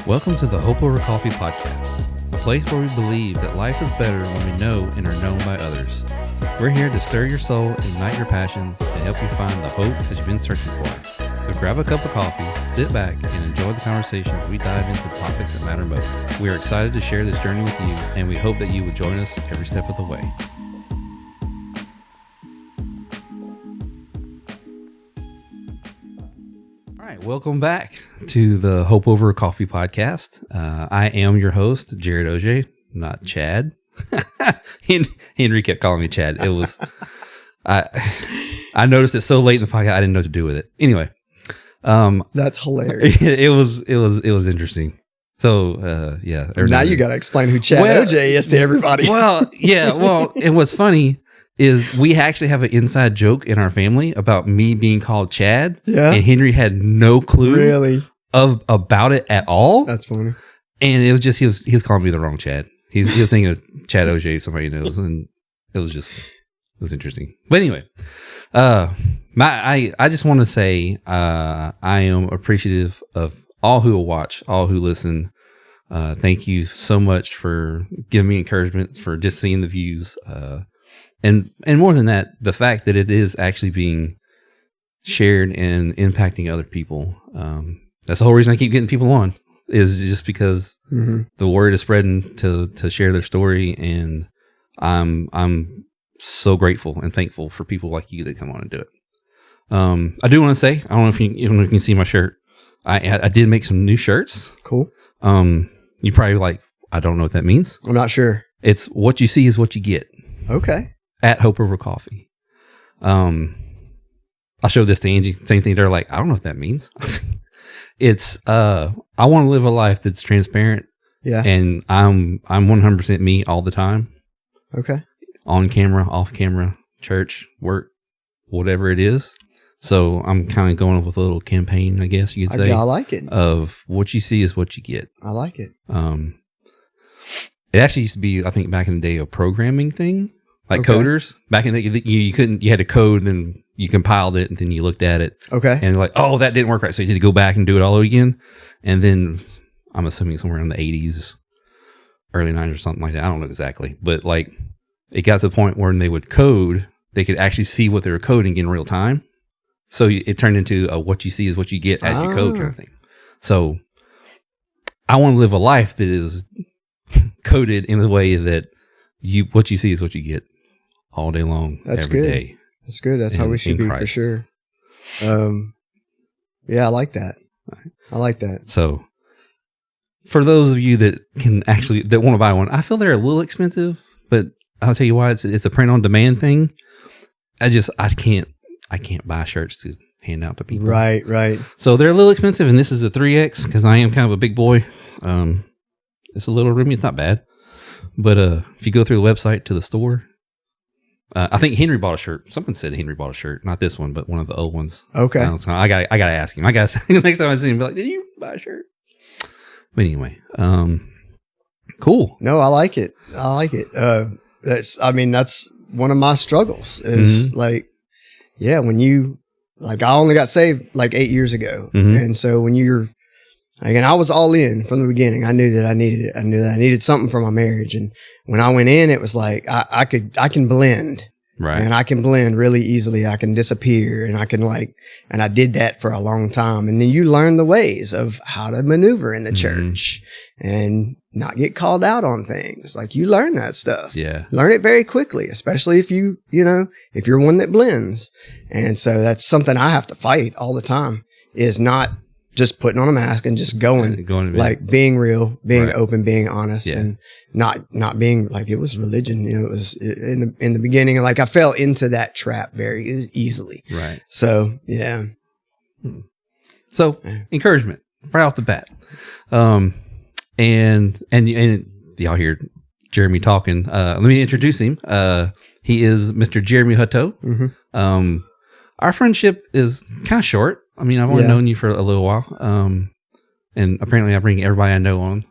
Welcome to the Hope Over Coffee podcast, a place where we believe that life is better when we know and are known by others. We're here to stir your soul, ignite your passions, and help you find the hope that you've been searching for. So grab a cup of coffee, sit back, and enjoy the conversation as we dive into topics that matter most. We are excited to share this journey with you, and we hope that you will join us every step of the way. Welcome back to the Hope Over Coffee podcast. I am your host, Jared OJ, not Chad. Henry kept calling me Chad. It was I noticed it so late in the podcast, I didn't know what to do with it. Anyway, that's hilarious. It was interesting. So yeah. Now you got to explain who Chad OJ is to everybody. Well, yeah. Well, and what's funny is we actually have an inside joke in our family about me being called Chad. Yeah. And Henry had no clue about it at all. That's funny. And it was just, he was calling me the wrong Chad. He was thinking of Chad OJ, somebody knows. And it was interesting. But anyway, I just want to say, I am appreciative of all who will watch, all who listen. Thank you so much for giving me encouragement, for just seeing the views. And more than that, the fact that it is actually being shared and impacting other people. That's the whole reason I keep getting people on, is just because the word is spreading to share their story. And I'm so grateful and thankful for people like you that come on and do it. I do want to say, I don't know if you can see my shirt. I did make some new shirts. Cool. You probably like, I don't know what that means. I'm not sure. It's what you see is what you get. Okay. At Hope Over Coffee. I showed this to Angie. Same thing. They're like, I don't know what that means. It's I want to live a life that's transparent. Yeah. And I'm 100% me all the time. Okay. On camera, off camera, church, work, whatever it is. So I'm kind of going with a little campaign, I guess you'd say. I like it. Of what you see is what you get. I like it. It actually used to be, I think, back in the day, a programming thing. Like coders. Back in the day, you had to code, and then you compiled it, and then you looked at it. Okay. And like, oh, that didn't work right. So you had to go back and do it all over again. And then I'm assuming somewhere in the 80s, early 90s or something like that. I don't know exactly. But like, it got to the point where when they would code, they could actually see what they were coding in real time. So it turned into a what you see is what you get as you code kind of thing. So I want to live a life that is coded in a way that what you see is what you get all day long. That's every good. Day. That's good. That's how we should be, for sure. Yeah, I like that. I like that. So for those of you that want to buy one, I feel they're a little expensive, but I'll tell you why. It's a print on demand thing. I can't buy shirts to hand out to people. Right. So they're a little expensive, and this is a 3X because I am kind of a big boy. It's a little roomy. It's not bad. But if you go through the website to the store, I think Henry bought a shirt. Someone said Henry bought a shirt. Not this one, but one of the old ones. Okay. So I gotta ask him. Next time I see him, be like, did you buy a shirt? But anyway, cool. No, I like it. That's one of my struggles is like, yeah, when you, like, I only got saved like 8 years ago. And so when you're, again, I was all in from the beginning. I knew that I needed it. I knew that I needed something for my marriage. And when I went in, it was like, I can blend. Right. And I can blend really easily. I can disappear, and and I did that for a long time. And then you learn the ways of how to maneuver in the church and not get called out on things. Like, you learn that stuff. Yeah. Learn it very quickly, especially if if you're one that blends. And so that's something I have to fight all the time, is not just putting on a mask and just going like being real, being open, being honest, and not being like, it was religion. It was in the beginning, like I fell into that trap very easily. Right. So, yeah. So encouragement right off the bat. And y'all hear Jeremy talking. Let me introduce him. He is Mr. Jeremy Hutto. Our friendship is kind of short. I mean, I've only known you for a little while. And apparently I bring everybody I know on.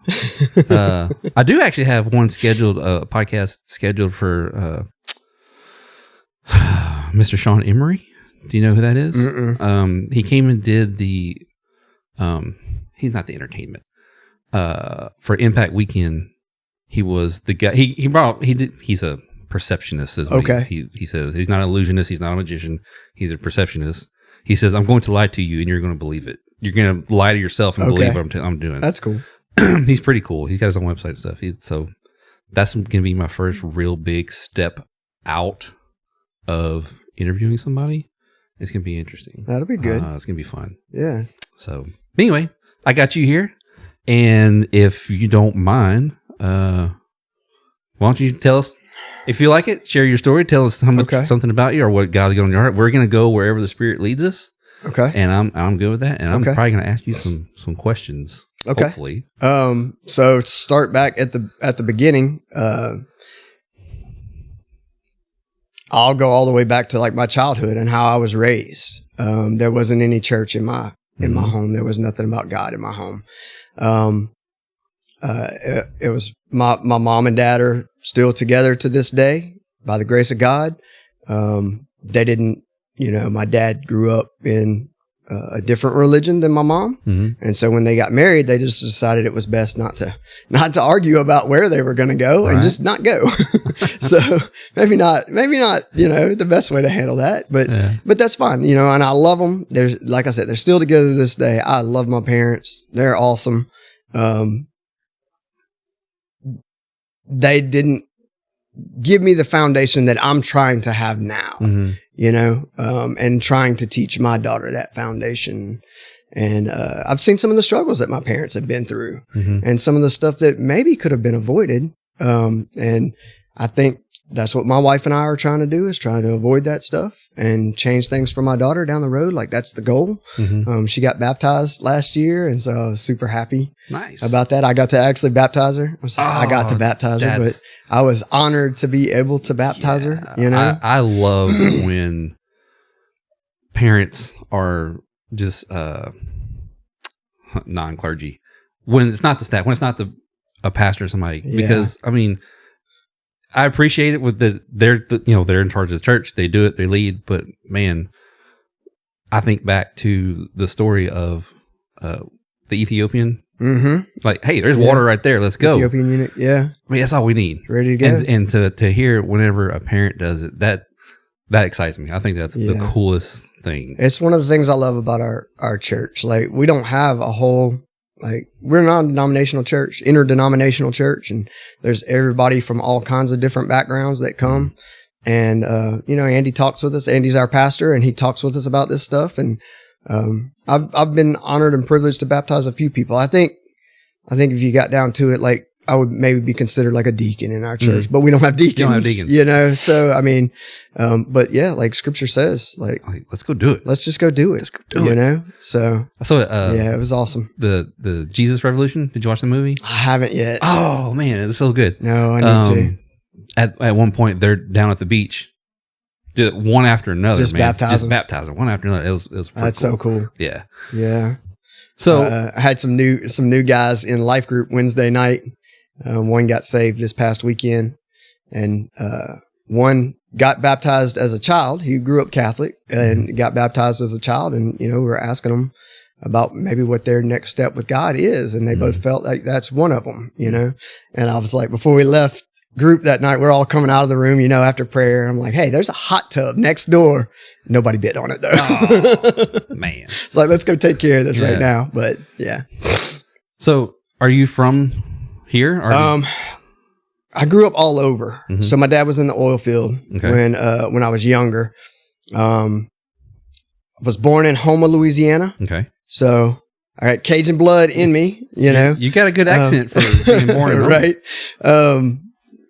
I do actually have one podcast scheduled for Mr. Sean Emery. Do you know who that is? He came and did the, he's not the entertainment. for Impact Weekend, he was the guy. He's a perceptionist. Is what he says. He's not an illusionist. He's not a magician. He's a perceptionist. He says, "I'm going to lie to you, and you're going to believe it. You're going to lie to yourself and believe what I'm doing." That's cool. He's pretty cool. He's got his own website and stuff. So that's going to be my first real big step out of interviewing somebody. It's going to be interesting. That'll be good. It's going to be fun. Yeah. So anyway, I got you here. And if you don't mind, why don't you tell us, if you like it, share your story. Tell us something about you or what God's going on your heart. We're going to go wherever the Spirit leads us. Okay. And I'm good with that. And I'm probably going to ask you some questions. Okay. Hopefully. So start back at the beginning. I'll go all the way back to like my childhood and how I was raised. There wasn't any church in my home. There was nothing about God in my home. It was my mom and dad are still together to this day by the grace of God. They didn't, my dad grew up in a different religion than my mom. Mm-hmm. And so when they got married, they just decided it was best not to argue about where they were going to go and just not go. So maybe not, the best way to handle that, but that's fine, and I love them. There's, like I said, they're still together to this day. I love my parents. They're awesome. They didn't give me the foundation that I'm trying to have now, and trying to teach my daughter that foundation. And I've seen some of the struggles that my parents have been through and some of the stuff that maybe could have been avoided. And I think that's what my wife and I are trying to do, is trying to avoid that stuff and change things for my daughter down the road. Like, that's the goal. She got baptized last year, and so I was super happy about that. I got to actually baptize her. I'm sorry, I got to baptize her, but I was honored to be able to baptize her. I love when parents are just non-clergy, when it's not the staff, when it's not a pastor or somebody, because I appreciate it with they're in charge of the church. They do it, they lead. But man, I think back to the story of the Ethiopian. Like, hey, there's water right there. Let's go. Ethiopian eunuch. Yeah. That's all we need. Ready to go. And to hear whenever a parent does it, that excites me. I think that's the coolest thing. It's one of the things I love about our church. Like, we don't have a whole, we're not a denominational church, interdenominational church, and there's everybody from all kinds of different backgrounds that come. And, Andy talks with us. Andy's our pastor, and he talks with us about this stuff. And, I've been honored and privileged to baptize a few people. I think if you got down to it, like, I would maybe be considered like a deacon in our church, but we don't have deacons. So, but yeah, like Scripture says, like, let's go do it. Let's just go do it. Let's go do it. So I saw it. It was awesome. The Jesus Revolution. Did you watch the movie? I haven't yet. Oh man, it's so good. No, I need to. At one point, they're down at the beach, one after another. Just baptizing one after another. It was that's cool. So cool. Yeah. Yeah. So I had some new guys in life group Wednesday night. One got saved this past weekend, and one got baptized as a child. He grew up Catholic and got baptized as a child. And, we were asking them about maybe what their next step with God is. And they both felt like that's one of them, And I was like, before we left group that night, we're all coming out of the room, after prayer. I'm like, hey, there's a hot tub next door. Nobody bit on it though. Oh, man. It's like, let's go take care of this right now. But yeah. So are you from here? I grew up all over. So my dad was in the oil field when I was younger. I was born in Houma, Louisiana. Okay. So I got Cajun blood in me, You got a good accent for being born in Houma. Right.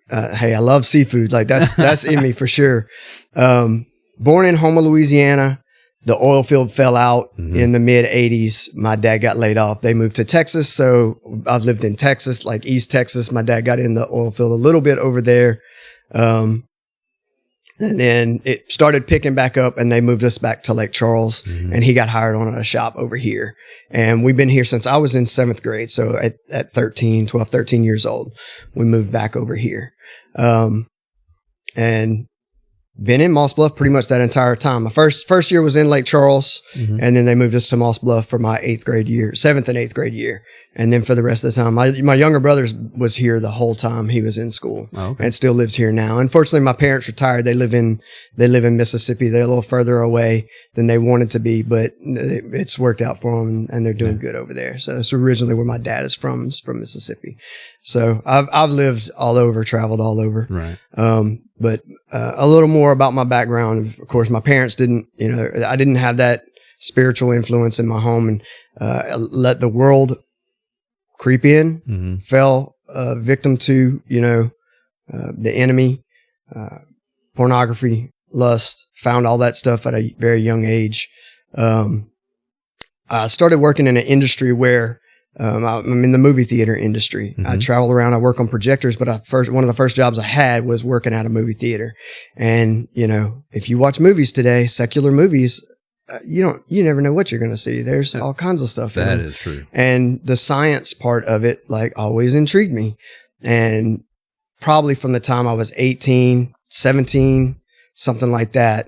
Hey, I love seafood. Like, that's in me for sure. Born in Houma, Louisiana. The oil field fell out in the mid 80s. My dad got laid off. They moved to Texas. So I've lived in Texas, like East Texas. My dad got in the oil field a little bit over there. And then it started picking back up, and they moved us back to Lake Charles, and he got hired on a shop over here. And we've been here since I was in 7th grade. So at 13 years old, we moved back over here. And been in Moss Bluff pretty much that entire time. My first year was in Lake Charles, and then they moved us to Moss Bluff for my 7th and 8th grade year. And then for the rest of the time, my younger brother was here the whole time he was in school, and still lives here now. Unfortunately, my parents retired. They live in Mississippi. They're a little further away than they wanted to be, but it's worked out for them, and they're doing good over there. So it's originally where my dad is from Mississippi. So I've lived all over, traveled all over. Right. But a little more about my background. Of course, my parents didn't, I didn't have that spiritual influence in my home, and let the world creep in, fell victim to, the enemy, pornography, lust, found all that stuff at a very young age. I started working in an industry where I'm in the movie theater industry. I travel around, I work on projectors, but one of the first jobs I had was working at a movie theater. And, if you watch movies today, secular movies, you never know what you're going to see. There's all kinds of stuff. That is true. And the science part of it, always intrigued me. And probably from the time I was 18, 17, something like that,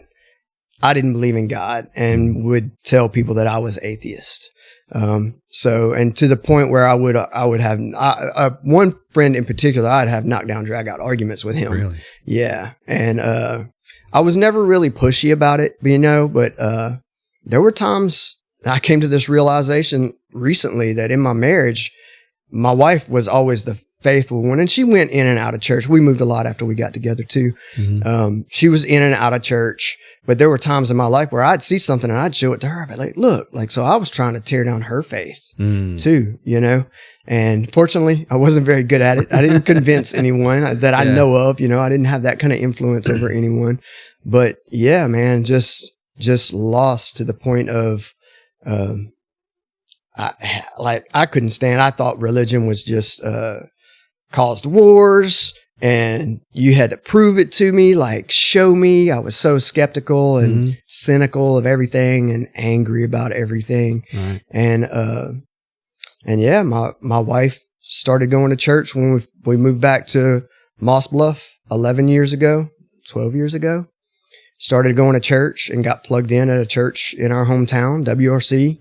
I didn't believe in God and would tell people that I was atheist. And to the point where I would have one friend in particular, I'd have knockdown, drag out arguments with him. Really? Yeah. And, I was never really pushy about it, but, there were times I came to this realization recently that in my marriage, my wife was always the faithful one, and she went in and out of church. We moved a lot after we got together too. She was in and out of church, but there were times in my life where I'd see something and I'd show it to her. I'd be like, look, so I was trying to tear down her faith too, and fortunately I wasn't very good at it. I didn't convince anyone that I know of, I didn't have that kind of influence over anyone, but yeah, man, just lost to the point of, I couldn't stand. I thought religion was just caused wars, and you had to prove it to me, show me. I was so skeptical and cynical of everything and angry about everything. Right. And yeah, my wife started going to church when we moved back to Moss Bluff 11 years ago, 12 years ago. Started going to church and got plugged in at a church in our hometown, WRC,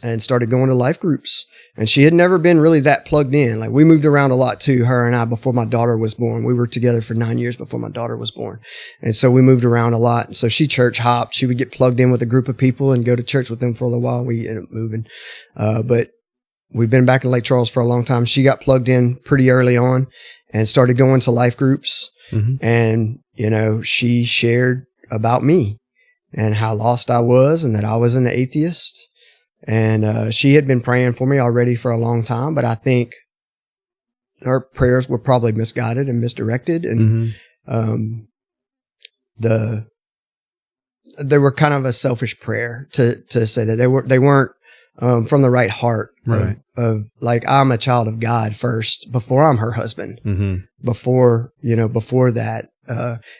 and started going to life groups. And she had never been really that plugged in. We moved around a lot too, her and I, before my daughter was born. We were together for 9 years before my daughter was born. And so we moved around a lot. And so she church hopped. She would get plugged in with a group of people and go to church with them for a little while. We ended up moving. But we've been back in Lake Charles for a long time. She got plugged in pretty early on and started going to life groups. And, she shared about me and how lost I was and that I was an atheist. And she had been praying for me already for a long time, but I think her prayers were probably misguided and misdirected. And they were kind of a selfish prayer to say that they weren't from the right heart. Right. Of I'm a child of God first before I'm her husband. Before that.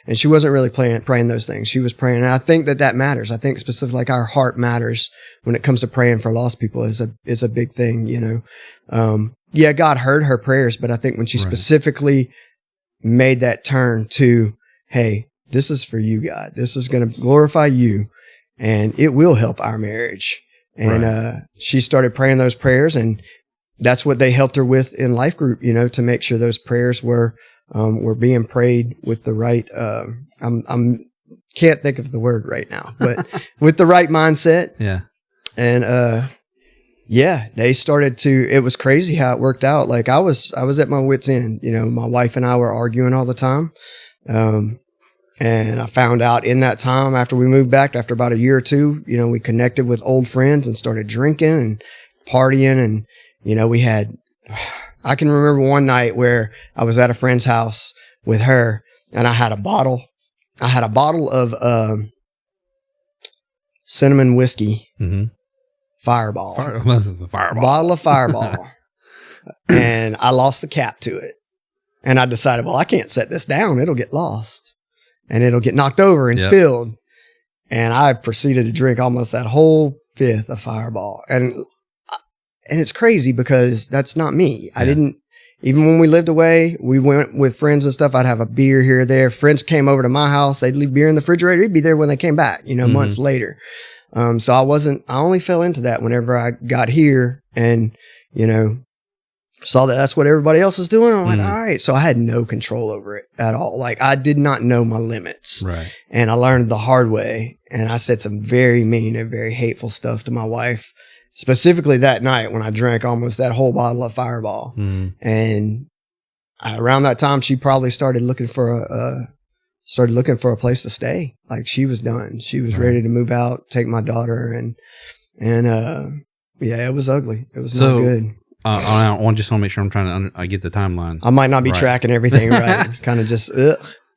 And she wasn't really praying those things. She was praying. And I think that matters. I think specifically our heart matters when it comes to praying for lost people is a big thing, yeah, God heard her prayers, but I think when she specifically made that turn to, hey, this is for you, God, this is going to glorify you and it will help our marriage. And, she started praying those prayers, and that's what they helped her with in life group, to make sure those prayers were being prayed with the right, can't think of the word right now, but with the right mindset. Yeah. And, they started to, it was crazy how it worked out. I was at my wit's end, my wife and I were arguing all the time. And I found out in that time after we moved back, after about a year or two, we connected with old friends and started drinking and partying. And, I can remember one night where I was at a friend's house with her, and I had a bottle of cinnamon whiskey, Fireball. Bottle of Fireball. And I lost the cap to it. And I decided, well, I can't set this down. It'll get lost. And it'll get knocked over and spilled. And I proceeded to drink almost that whole fifth of Fireball. And it's crazy because that's not me. I didn't, even when we lived away, we went with friends and stuff. I'd have a beer here or there. Friends came over to my house. They'd leave beer in the refrigerator. It'd be there when they came back, months later. So I only fell into that whenever I got here and, saw that that's what everybody else is doing. I'm like, all right. So I had no control over it at all. Like I did not know my limits. Right. And I learned the hard way. And I said some very mean and very hateful stuff to my wife, specifically that night when I drank almost that whole bottle of Fireball. And around that time, she probably started looking for a place to stay. Like she was done. She was ready to move out, take my daughter. And yeah, it was ugly. It was not good. I just want to make sure I'm trying to I get the timeline. I might not be tracking everything right. Kind of just,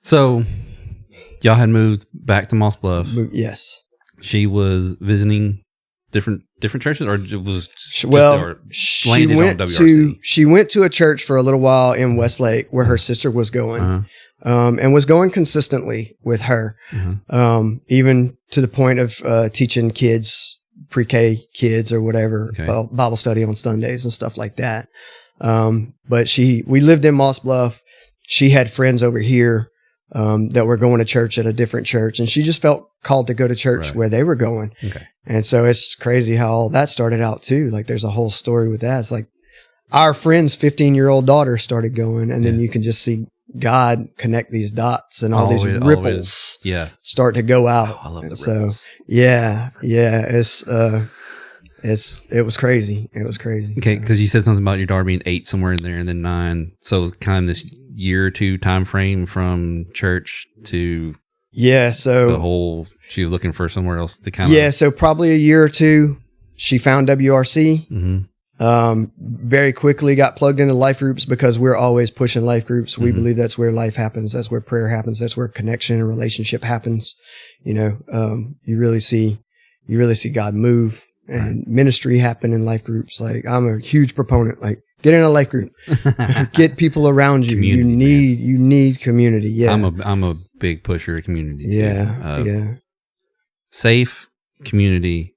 So y'all had moved back to Moss Bluff. Yes. She was visiting different churches, or it was she went to a church for a little while in Westlake where her sister was going, and was going consistently with her, even to the point of teaching kids, pre-K kids or whatever, Bible study on Sundays and stuff like that. But we lived in Moss Bluff. She had friends over here that were going to church at a different church, and she just felt called to go to church where they were going. Okay. And so it's crazy how all that started out too. Like there's a whole story with that. It's like our friend's 15-year-old daughter started going, and then you can just see God connect these dots and all these ripples start to go out. Oh, I love the ripples. It was crazy. It was crazy. Okay, because you said something about your daughter being 8 somewhere in there, and then 9. So kind of this year or two time frame from church to so she was looking for somewhere else to kind of so probably a year or two. She found WRC. Very quickly got plugged into life groups because we're always pushing life groups. We believe that's where life happens. That's where prayer happens. That's where connection and relationship happens. You really see God move and ministry happen in life groups. Like I'm a huge proponent, like get in a life group, get people around you. Community, you need community. Yeah. I'm a big pusher of community. Yeah. Safe community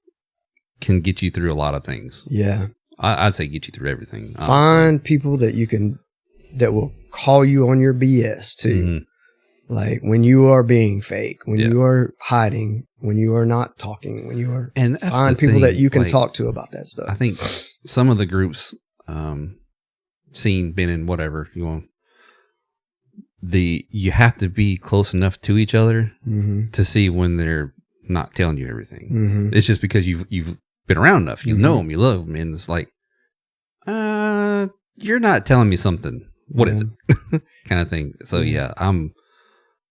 can get you through a lot of things. Yeah. I'd say get you through everything. Honestly. Find people that will call you on your BS too. Like when you are being fake, when you are hiding, when you are not talking, when you are, and find people that you can talk to about that stuff. I think some of the groups, been in whatever you want, you have to be close enough to each other to see when they're not telling you everything. It's just because you've been around enough, you know them, you love them, and it's like, you're not telling me something. What is it? Kind of thing. So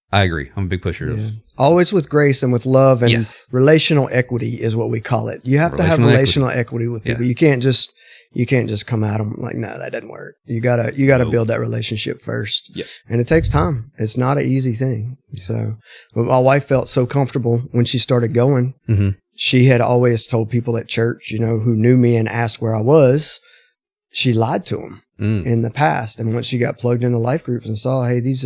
I agree. I'm a big pusher of always with grace and with love and relational equity is what we call it. You have to have relational equity with people. You can't just come at them like, no, that doesn't work. You gotta build that relationship first. And it takes time. It's not an easy thing. So my wife felt so comfortable when she started going. She had always told people at church, who knew me and asked where I was, she lied to them in the past. And once she got plugged into life groups and saw, hey, these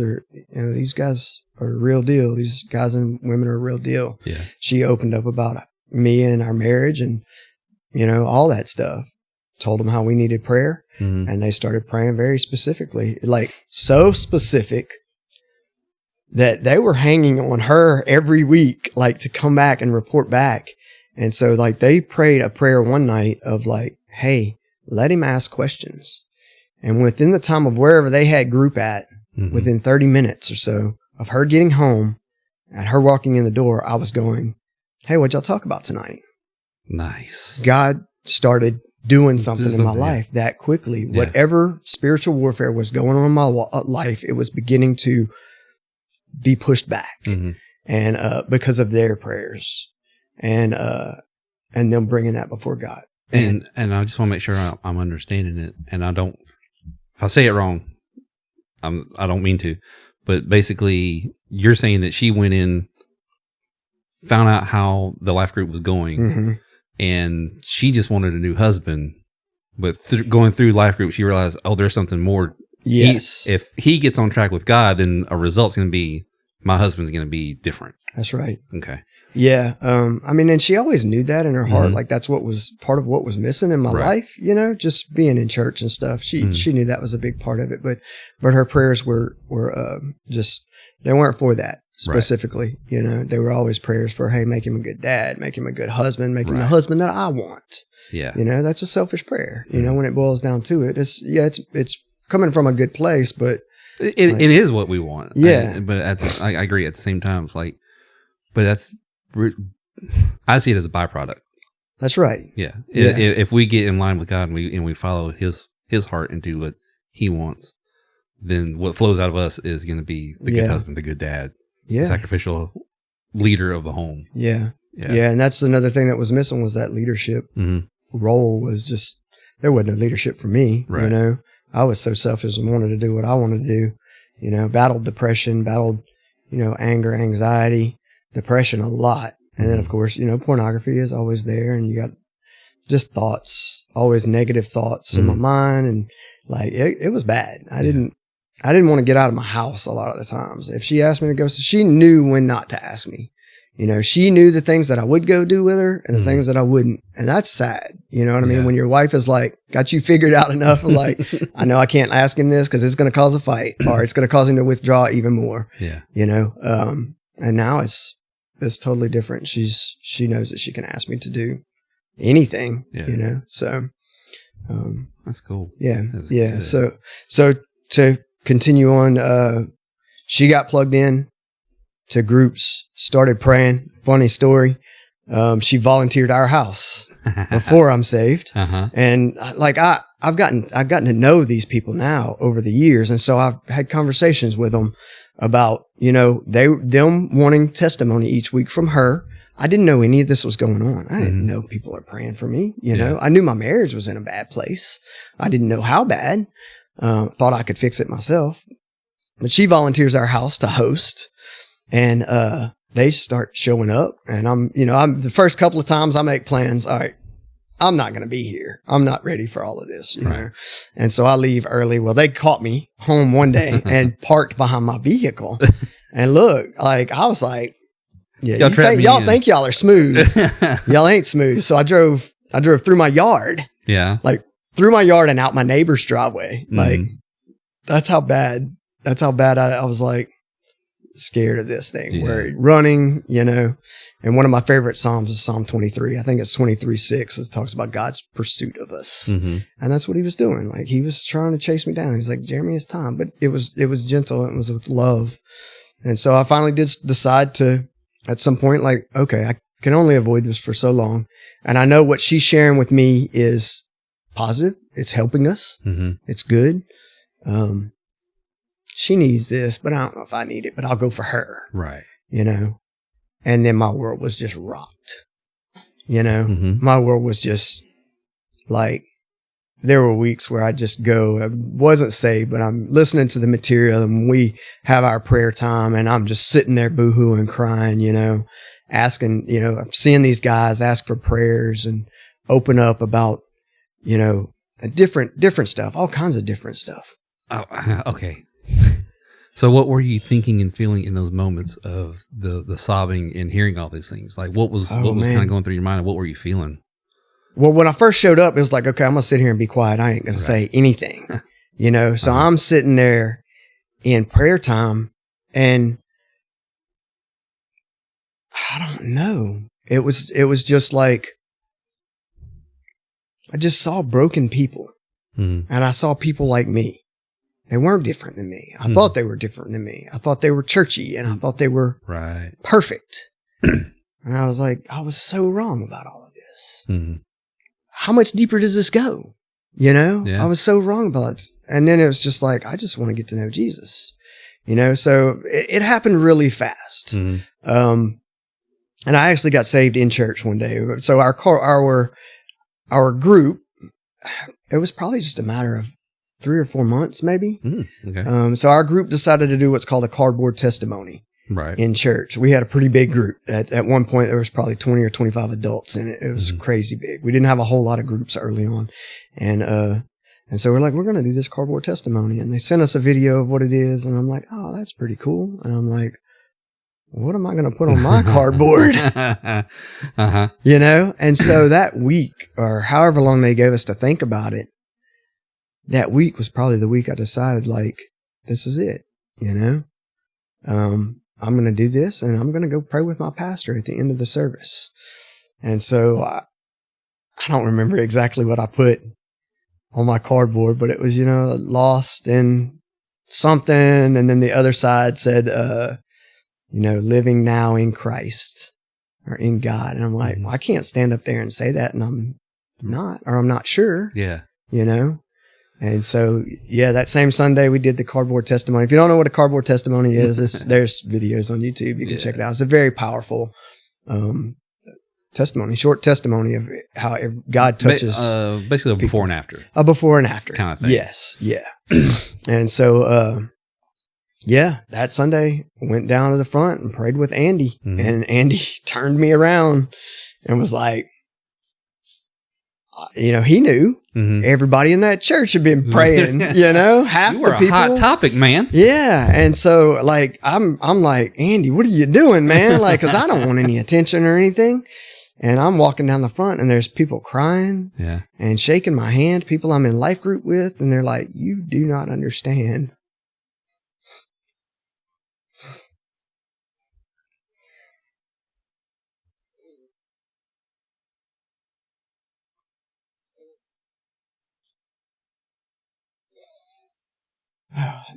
guys are a real deal. These guys and women are a real deal. Yeah. She opened up about me and our marriage and, all that stuff. Told them how we needed prayer. And they started praying very specifically, like so specific that they were hanging on her every week, like to come back and report back. And so like they prayed a prayer one night of like, hey, let him ask questions. And within the time of wherever they had group at, within 30 minutes or so of her getting home and her walking in the door, I was going, hey, what'd y'all talk about tonight? Nice. God started doing something in my life that quickly. Yeah. Whatever spiritual warfare was going on in my life, it was beginning to be pushed back. And because of their prayers and them bringing that before God. And I just want to make sure I'm understanding it. And if I say it wrong, I don't mean to, but basically you're saying that she went in, found out how the life group was going, and she just wanted a new husband. But going through life group, she realized, oh, there's something more. Yes. If he gets on track with God, then a result's going to be, my husband's going to be different. That's right. Okay. Yeah. And she always knew that in her heart. Like that's what was part of what was missing in my life, just being in church and stuff. She knew that was a big part of it, but her prayers were just, they weren't for that. specifically. They were always prayers for, hey, make him a good dad, make him a good husband, make him the husband that I want. Yeah. That's a selfish prayer. When it boils down to it, it's coming from a good place, but it is what we want. Yeah. I agree at the same time. It's like, but I see it as a byproduct. That's right. Yeah. If we get in line with God and we follow his heart and do what he wants, then what flows out of us is going to be the good husband, the good dad, the sacrificial leader of the home. Yeah. And that's another thing that was missing, was that leadership role. Was just, there wasn't no leadership for me. Right. I was so selfish and wanted to do what I wanted to do. Battled depression, battled, anger, anxiety, depression a lot. And then, of course, pornography is always there, and you got just thoughts, always negative thoughts in my mind. And like, it was bad. I didn't want to get out of my house a lot of the times. If she asked me to go, so she knew when not to ask me. She knew the things that I would go do with her and the things that I wouldn't. And that's sad. You know what I mean? When your wife is like, got you figured out enough of like, I know I can't ask him this because it's going to cause a fight, or it's going to cause him to withdraw even more. Yeah. And now it's totally different. She knows that she can ask me to do anything, so, that's cool. Yeah. That's Yeah. good. So to continue on, she got plugged in to groups, started praying. Funny story. She volunteered our house before I'm saved. And like, I've gotten to know these people now over the years. And so I've had conversations with them about, them wanting testimony each week from her. I didn't know any of this was going on. I didn't know people are praying for me. I knew my marriage was in a bad place. I didn't know how bad. Thought I could fix it myself. But she volunteers our house to host, and they start showing up. And I'm the first couple of times I make plans. All right, I'm not going to be here. I'm not ready for all of this, you know? And so I leave early. Well, they caught me home one day and parked behind my vehicle. And look, like, I was like, yeah, y'all think y'all are smooth. Y'all ain't smooth. So I drove through my yard. Yeah. Like, through my yard and out my neighbor's driveway. Like, that's how bad I was, like, scared of this thing. Worried, running, and one of my favorite Psalms is Psalm 23. I think it's 23:6. It talks about God's pursuit of us. And that's what he was doing. Like, he was trying to chase me down. He's like, Jeremy, it's time. But it was gentle. It was with love. And so I finally did decide to, at some point, like, okay, I can only avoid this for so long. And I know what she's sharing with me is positive. It's helping us. It's good. She needs this, but I don't know if I need it, but I'll go for her. Right. And then my world was just rocked. My world was just like, there were weeks where I just I wasn't saved, but I'm listening to the material, and we have our prayer time, and I'm just sitting there boohooing, crying, asking, I'm seeing these guys ask for prayers and open up about, different stuff, all kinds of different stuff. Oh, okay. So what were you thinking and feeling in those moments of the sobbing and hearing all these things? Like, what was kind of going through your mind, and what were you feeling? Well, when I first showed up, it was like, okay, I'm going to sit here and be quiet. I ain't going to say anything, So I'm sitting there in prayer time, and I don't know. It was just like, I just saw broken people, and I saw people like me. They weren't different than me. I thought they were different than me. I thought they were churchy, and I thought they were perfect. And I was like, I was so wrong about all of this. How much deeper does this go? I was so wrong about it. And then it was just like, I just want to get to know Jesus, so it happened really fast. And I actually got saved in church one day. So our group, it was probably just a matter of 3 or 4 months, maybe. Okay. So our group decided to do what's called a cardboard testimony in church. We had a pretty big group. At one point, there was probably 20 or 25 adults in it. It was crazy big. We didn't have a whole lot of groups early on. And so we're like, we're going to do this cardboard testimony. And they sent us a video of what it is. And I'm like, oh, that's pretty cool. And I'm like, what am I going to put on my cardboard? And so that week, or however long they gave us to think about it, that week was probably the week I decided, like, this is it, I'm going to do this, and I'm going to go pray with my pastor at the end of the service. And so I don't remember exactly what I put on my cardboard, but it was, lost in something. And then the other side said, living now in Christ or in God. And I'm like, well, I can't stand up there and say that. And I'm not sure. Yeah. And so, that same Sunday we did the cardboard testimony. If you don't know what a cardboard testimony is, there's videos on YouTube. You can check it out. It's a very powerful, testimony, short testimony of how God touches. Basically a before and after. A before and after. Kind of thing. Yes. Yeah. And so, that Sunday went down to the front and prayed with Andy, and Andy turned me around and was like, he knew everybody in that church had been praying, half you were the people. A hot topic, man. Yeah. And so like, I'm like, Andy, what are you doing, man? Like, cause I don't want any attention or anything. And I'm walking down the front and there's people crying and shaking my hand, people I'm in life group with. And they're like, you do not understand.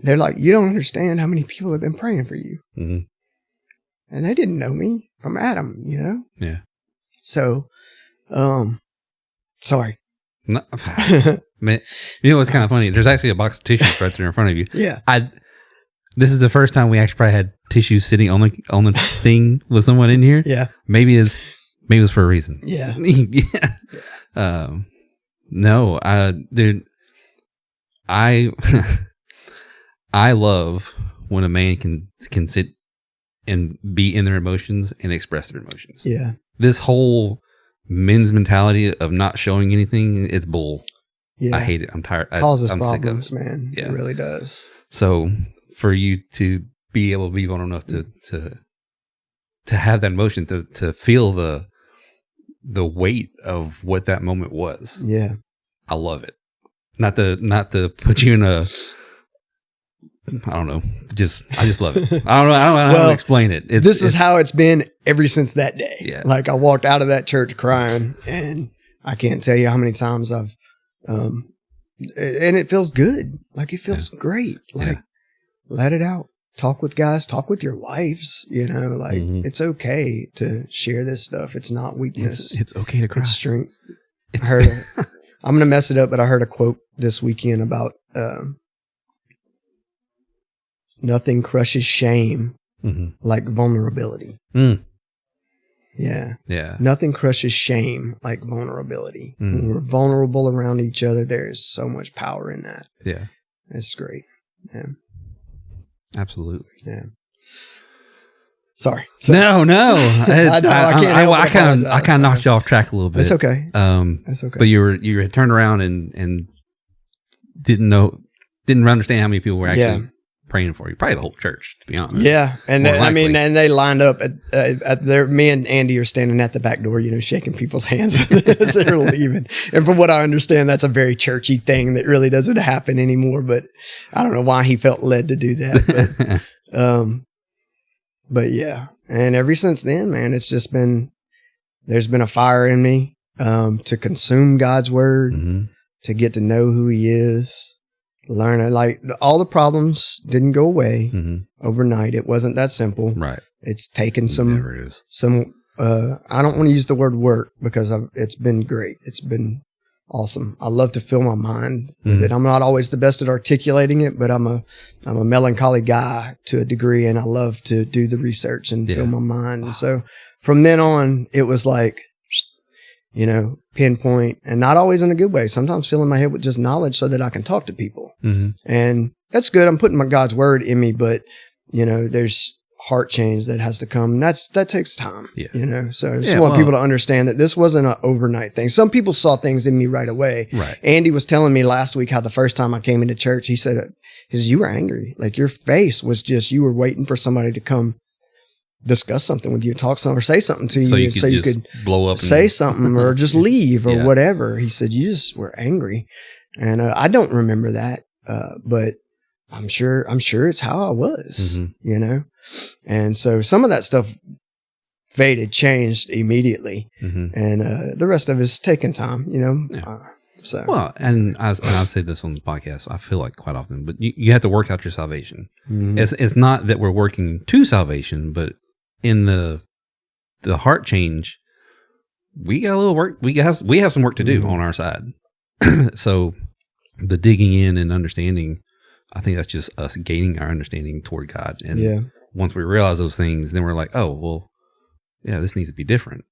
They're like, you don't understand how many people have been praying for you. And they didn't know me from Adam, Yeah. So, sorry. No, man, what's kind of funny? There's actually a box of tissues right there in front of you. Yeah. This is the first time we actually probably had tissues sitting on the thing with someone in here. Yeah. Maybe it's for a reason. Yeah. No, dude, I love when a man can sit and be in their emotions and express their emotions. Yeah. This whole men's mentality of not showing anything, it's bull. Yeah. I hate it. I'm tired. Causes I'm problems, sick of it. man. Yeah. It really does. So for you to be able to be vulnerable enough to have that emotion, to feel the weight of what that moment was. Yeah. I love it. Not to put you in a, I don't know. I just love it. I don't know how to explain it. This is how it's been ever since that day. Yeah. Like I walked out of that church crying, and I can't tell you how many times I've, and it feels good. Like it feels great. Like let it out. Talk with guys. Talk with your wives. It's okay to share this stuff. It's not weakness. It's okay to cry. It's strength. I'm going to mess it up, but I heard a quote this weekend about, nothing crushes shame like vulnerability. Yeah. Yeah. Nothing crushes shame like vulnerability. When we're vulnerable around each other, there's so much power in that. Yeah. It's great. Yeah. Absolutely. Yeah. Sorry. No. I know. I can't help I kind of knocked you off track a little bit. It's okay. That's okay. But you had turned around and didn't understand how many people were actually praying for you. Probably the whole church, to be honest. Yeah. And and they lined up at their, me and Andy are standing at the back door, shaking people's hands as they're leaving. And from what I understand, that's a very churchy thing that really doesn't happen anymore, but I don't know why he felt led to do that. But yeah. And ever since then, man, it's just there's been a fire in me, to consume God's word, to get to know who he is, learn it. Like all the problems didn't go away overnight. It wasn't that simple. Right. It's taken I don't want to use the word work because it's been great. It's been awesome. I love to fill my mind with it. I'm not always the best at articulating it, but I'm a melancholy guy to a degree, and I love to do the research and fill my mind. And so from then on, it was like, pinpoint, and not always in a good way. Sometimes filling my head with just knowledge so that I can talk to people. And that's good. I'm putting my God's word in me, but there's heart change that has to come. And that takes time, so I just want people to understand that this wasn't an overnight thing. Some people saw things in me right away. Right. Andy was telling me last week how the first time I came into church, he said, you were angry. Like your face was just, you were waiting for somebody to come discuss something with you, talk something or say something to you, so you could blow up, say something or just leave or whatever. He said, you just were angry. And I don't remember that, but I'm sure it's how I was, you know? And so some of that stuff changed immediately. And the rest of it's taking time, you know? Yeah. So, well, and I've said this on the podcast, I feel like quite often, but you have to work out your salvation. It's not that we're working to salvation, but in the heart change, we got a little work. We have some work to do on our side. So the digging in and understanding, I think that's just us gaining our understanding toward God. And once we realize those things, then we're like, oh, well, yeah, this needs to be different.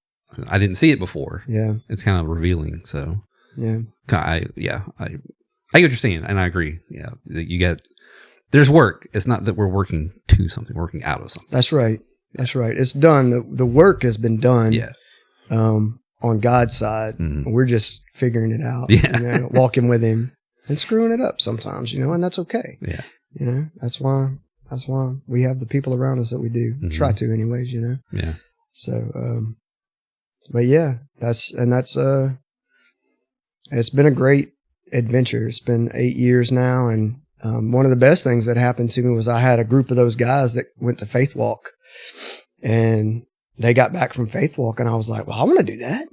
I didn't see it before. Yeah. It's kind of revealing. So yeah, I get what you're saying. And I agree. Yeah. There's work. It's not that we're working to something, we're working out of something. That's right. That's right. It's done. The work has been done. Yeah. On God's side, we're just figuring it out. Yeah. You know, walking with Him and screwing it up sometimes. You know, and that's okay. Yeah. You know, that's why we have the people around us that we do. Try to, anyways. You know. Yeah. So, but yeah, it's been a great adventure. It's been 8 years now, and one of the best things that happened to me was I had a group of those guys that went to Faith Walk, and they got back from Faith Walk, and I was like, well, I want to do that.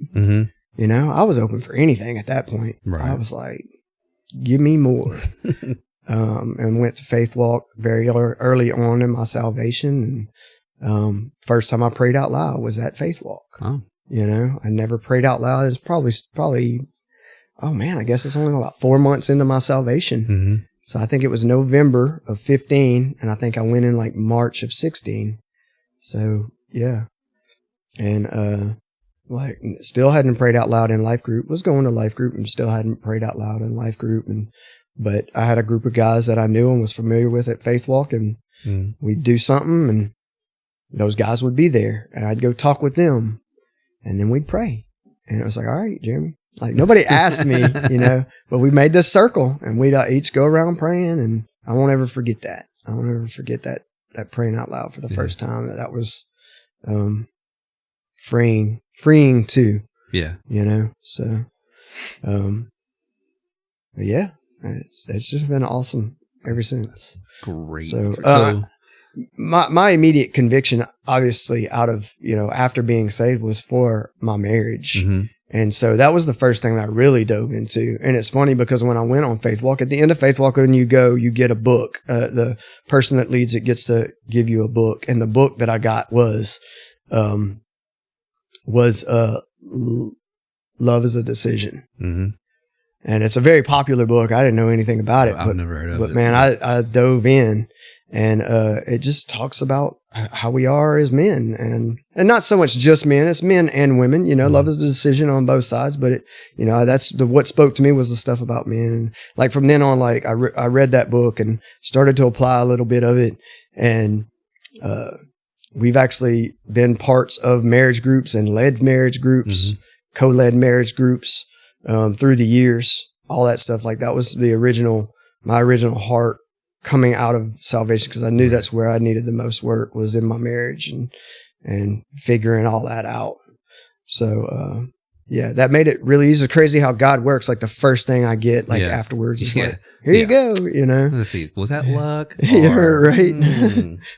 You know, I was open for anything at that point. Right. I was like, give me more. And went to Faith Walk very early on in my salvation. And first time I prayed out loud was at Faith Walk. Oh. You know, I never prayed out loud. It's probably, oh man, I guess it's only about 4 months into my salvation. So I think it was November of 15, and I think I went in like March of 16. So yeah. And like still hadn't prayed out loud in life group, was going to life group and still hadn't prayed out loud in life group. But I had a group of guys that I knew and was familiar with at Faith Walk, and we'd do something and those guys would be there, and I'd go talk with them, and then we'd pray. And it was like, all right, Jeremy, like nobody asked me, you know, but we made this circle and we'd each go around praying, and I won't ever forget that. I won't ever forget that praying out loud for the first time. That was, freeing too. Yeah. You know, so, but yeah, it's just been awesome ever since. Great. So my immediate conviction, obviously out of, you know, after being saved, was for my marriage. And so that was the first thing that I really dove into. And it's funny because when I went on Faith Walk, at the end of Faith Walk, when you go, you get a book. The person that leads it gets to give you a book. And the book that I got was Love is a Decision. And it's a very popular book. I didn't know anything about it. I've never heard of it. But man, I dove in, and it just talks about how we are as men, and not so much just men. It's men and women. You know, love is a decision on both sides. But it, you know, that's what spoke to me was the stuff about men. And like from then on, like I read that book and started to apply a little bit of it. And we've actually been parts of marriage groups and led marriage groups, co-led marriage groups through the years. All that stuff, like that was my original heart coming out of salvation, because I knew that's where I needed the most work, was in my marriage and figuring all that out. So yeah, that made it really easy. It's crazy how God works. Like the first thing I get afterwards is like, here you go, you know. Let's see, was that luck? Yeah, right.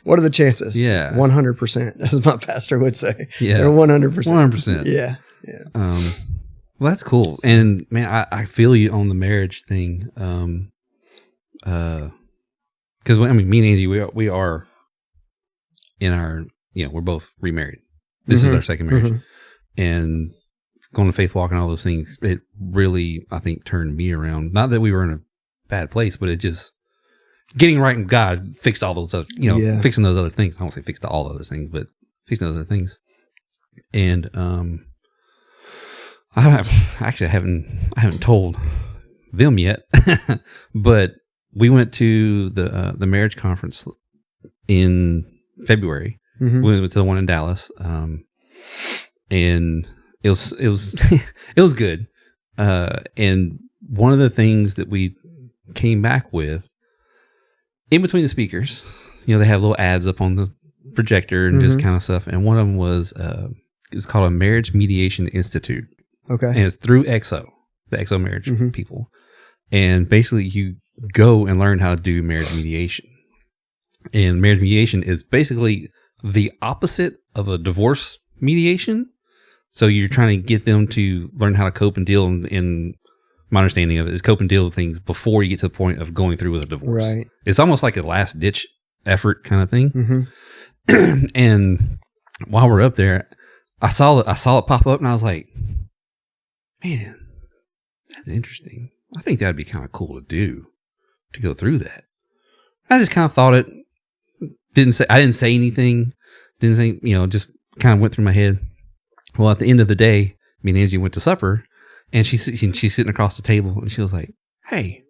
What are the chances? Yeah. 100%, as my pastor would say. Yeah. They're 100%. 100%. Yeah. Well, that's cool. And man, I feel you on the marriage thing. Because I mean, me and Angie, we are in our, you know, we're both remarried. This is our second marriage, and going to Faith Walk and all those things, it really, I think, turned me around. Not that we were in a bad place, but it just getting right in God fixed all those other, you know, fixing those other things. I won't say fixed all those things, but fixing those other things. And I haven't told them yet, but we went to the marriage conference in February. We went to the one in Dallas, and it was it was good. And one of the things that we came back with, in between the speakers, you know, they have little ads up on the projector and just kind of stuff. And one of them was it's called a Marriage Mediation Institute. Okay, and it's through XO, the XO marriage people. And basically, you go and learn how to do marriage mediation. And marriage mediation is basically the opposite of a divorce mediation. So you're trying to get them to learn how to cope and deal, in my understanding of it, is cope and deal with things before you get to the point of going through with a divorce. Right. It's almost like a last ditch effort kind of thing. Mm-hmm. And while we're up there, I saw it pop up, and I was like, man, that's interesting. I think that'd be kind of cool to do, to go through that. I just kind of thought it. I didn't say anything. Just kind of went through my head. Well, at the end of the day, me and Angie went to supper, and she's sitting across the table, and she was like, "Hey,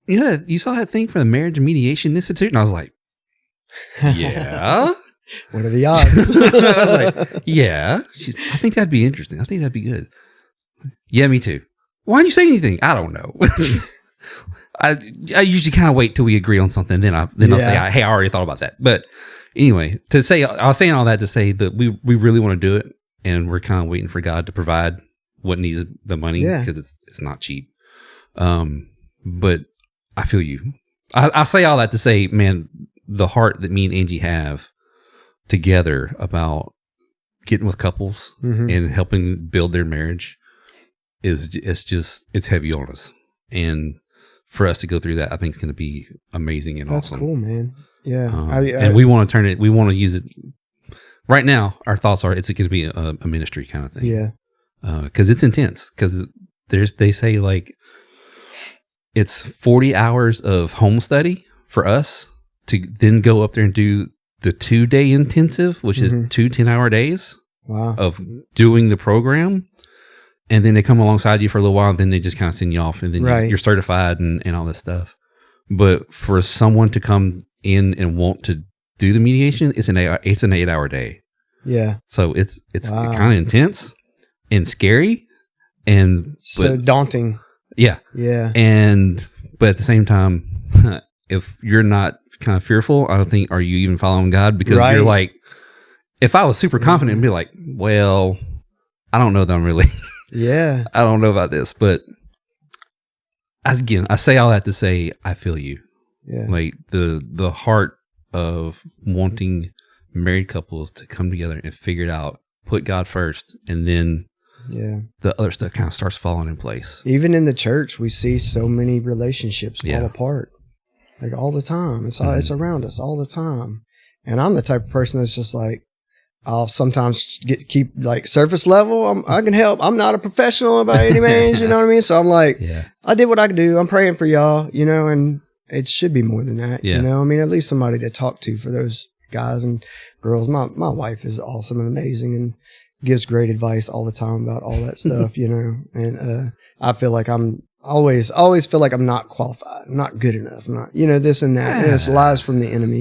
you saw that thing for the Marriage and Mediation Institute?" And I was like, "Yeah." What are the odds? I was like, "Yeah." I think that'd be interesting. I think that'd be good. Yeah, me too. Why didn't you say anything? I don't know. I usually kind of wait till we agree on something, then I'll say, "Hey, I already thought about that." But anyway, I was saying all that to say that we really want to do it, and we're kind of waiting for God to provide what needs the money, because it's not cheap. But I feel you. I say all that to say, man, the heart that me and Angie have together about getting with couples and helping build their marriage it's heavy on us, and for us to go through that, I think it's going to be amazing and That's awesome. cool, man. Yeah. And we want to we want to use it. Right now, our thoughts are it's going to be a ministry kind of thing. Yeah. Because it's intense. Because they say like it's 40 hours of home study for us to then go up there and do the 2-day intensive, which is 2 10-hour days of doing the program. And then they come alongside you for a little while, and then they just kind of send you off, and then you're certified and all this stuff. But for someone to come in and want to do the mediation, it's an 8-hour day. Yeah. So it's kind of intense and scary, and daunting. Yeah. Yeah. But at the same time, if you're not kind of fearful, I don't think, are you even following God? Because you're like, if I was super confident and be like, well, I don't know that I'm really. Yeah. I don't know about this, but again, I say all that to say, I feel you. Yeah. Like the heart of wanting married couples to come together and figure it out, put God first, and then the other stuff kind of starts falling in place. Even in the church, we see so many relationships fall apart, like all the time. It's it's around us all the time. And I'm the type of person that's just like, I'll sometimes keep like surface level. I can help. I'm not a professional by any means, you know what I mean? So I'm like, I did what I could do. I'm praying for y'all, and it should be more than that, I mean, at least somebody to talk to for those guys and girls. My wife is awesome and amazing and gives great advice all the time about all that stuff, and I feel like I'm always feel like I'm not qualified. I'm not good enough. I'm not, this and that. And it's lies from the enemy,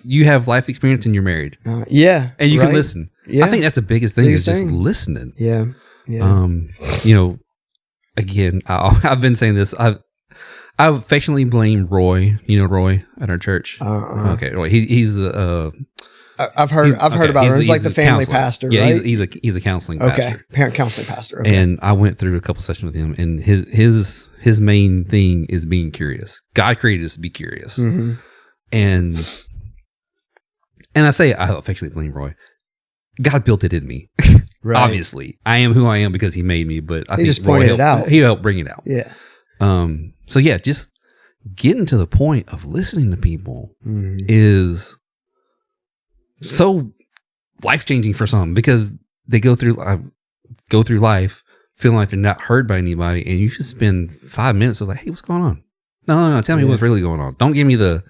You have life experience and you're married. And you can listen. I think that's the biggest thing is just listening. Yeah. Again, I've been saying this. I affectionately blame Roy. Roy at our church. Okay, Roy. He's the. I've heard about him. He's like the family pastor, right? He's a counseling pastor. Okay, parent counseling pastor. Okay. And I went through a couple sessions with him, and his main thing is being curious. God created us to be curious, and I say I affectionately blame Roy. God built it in me. Right. Obviously, I am who I am because He made me. But I think just pointed it out. He helped bring it out. Yeah. So just getting to the point of listening to people is so life-changing for some, because they go through life feeling like they're not heard by anybody, and you just spend 5 minutes of like, hey, what's going on? No, tell me what's really going on. Don't give me the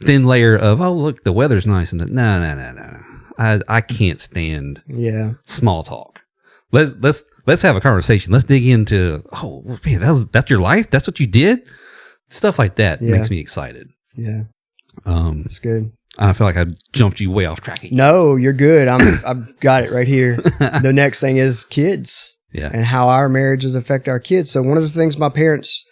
thin layer of, oh, look, the weather's nice, and no. I can't stand small talk. Let's have a conversation. Let's dig into, oh man, that's your life? That's what you did? Stuff like that makes me excited. Yeah. That's good. I feel like I jumped you way off track. No, you're good. I've got it right here. The next thing is kids and how our marriages affect our kids. So one of the things my parents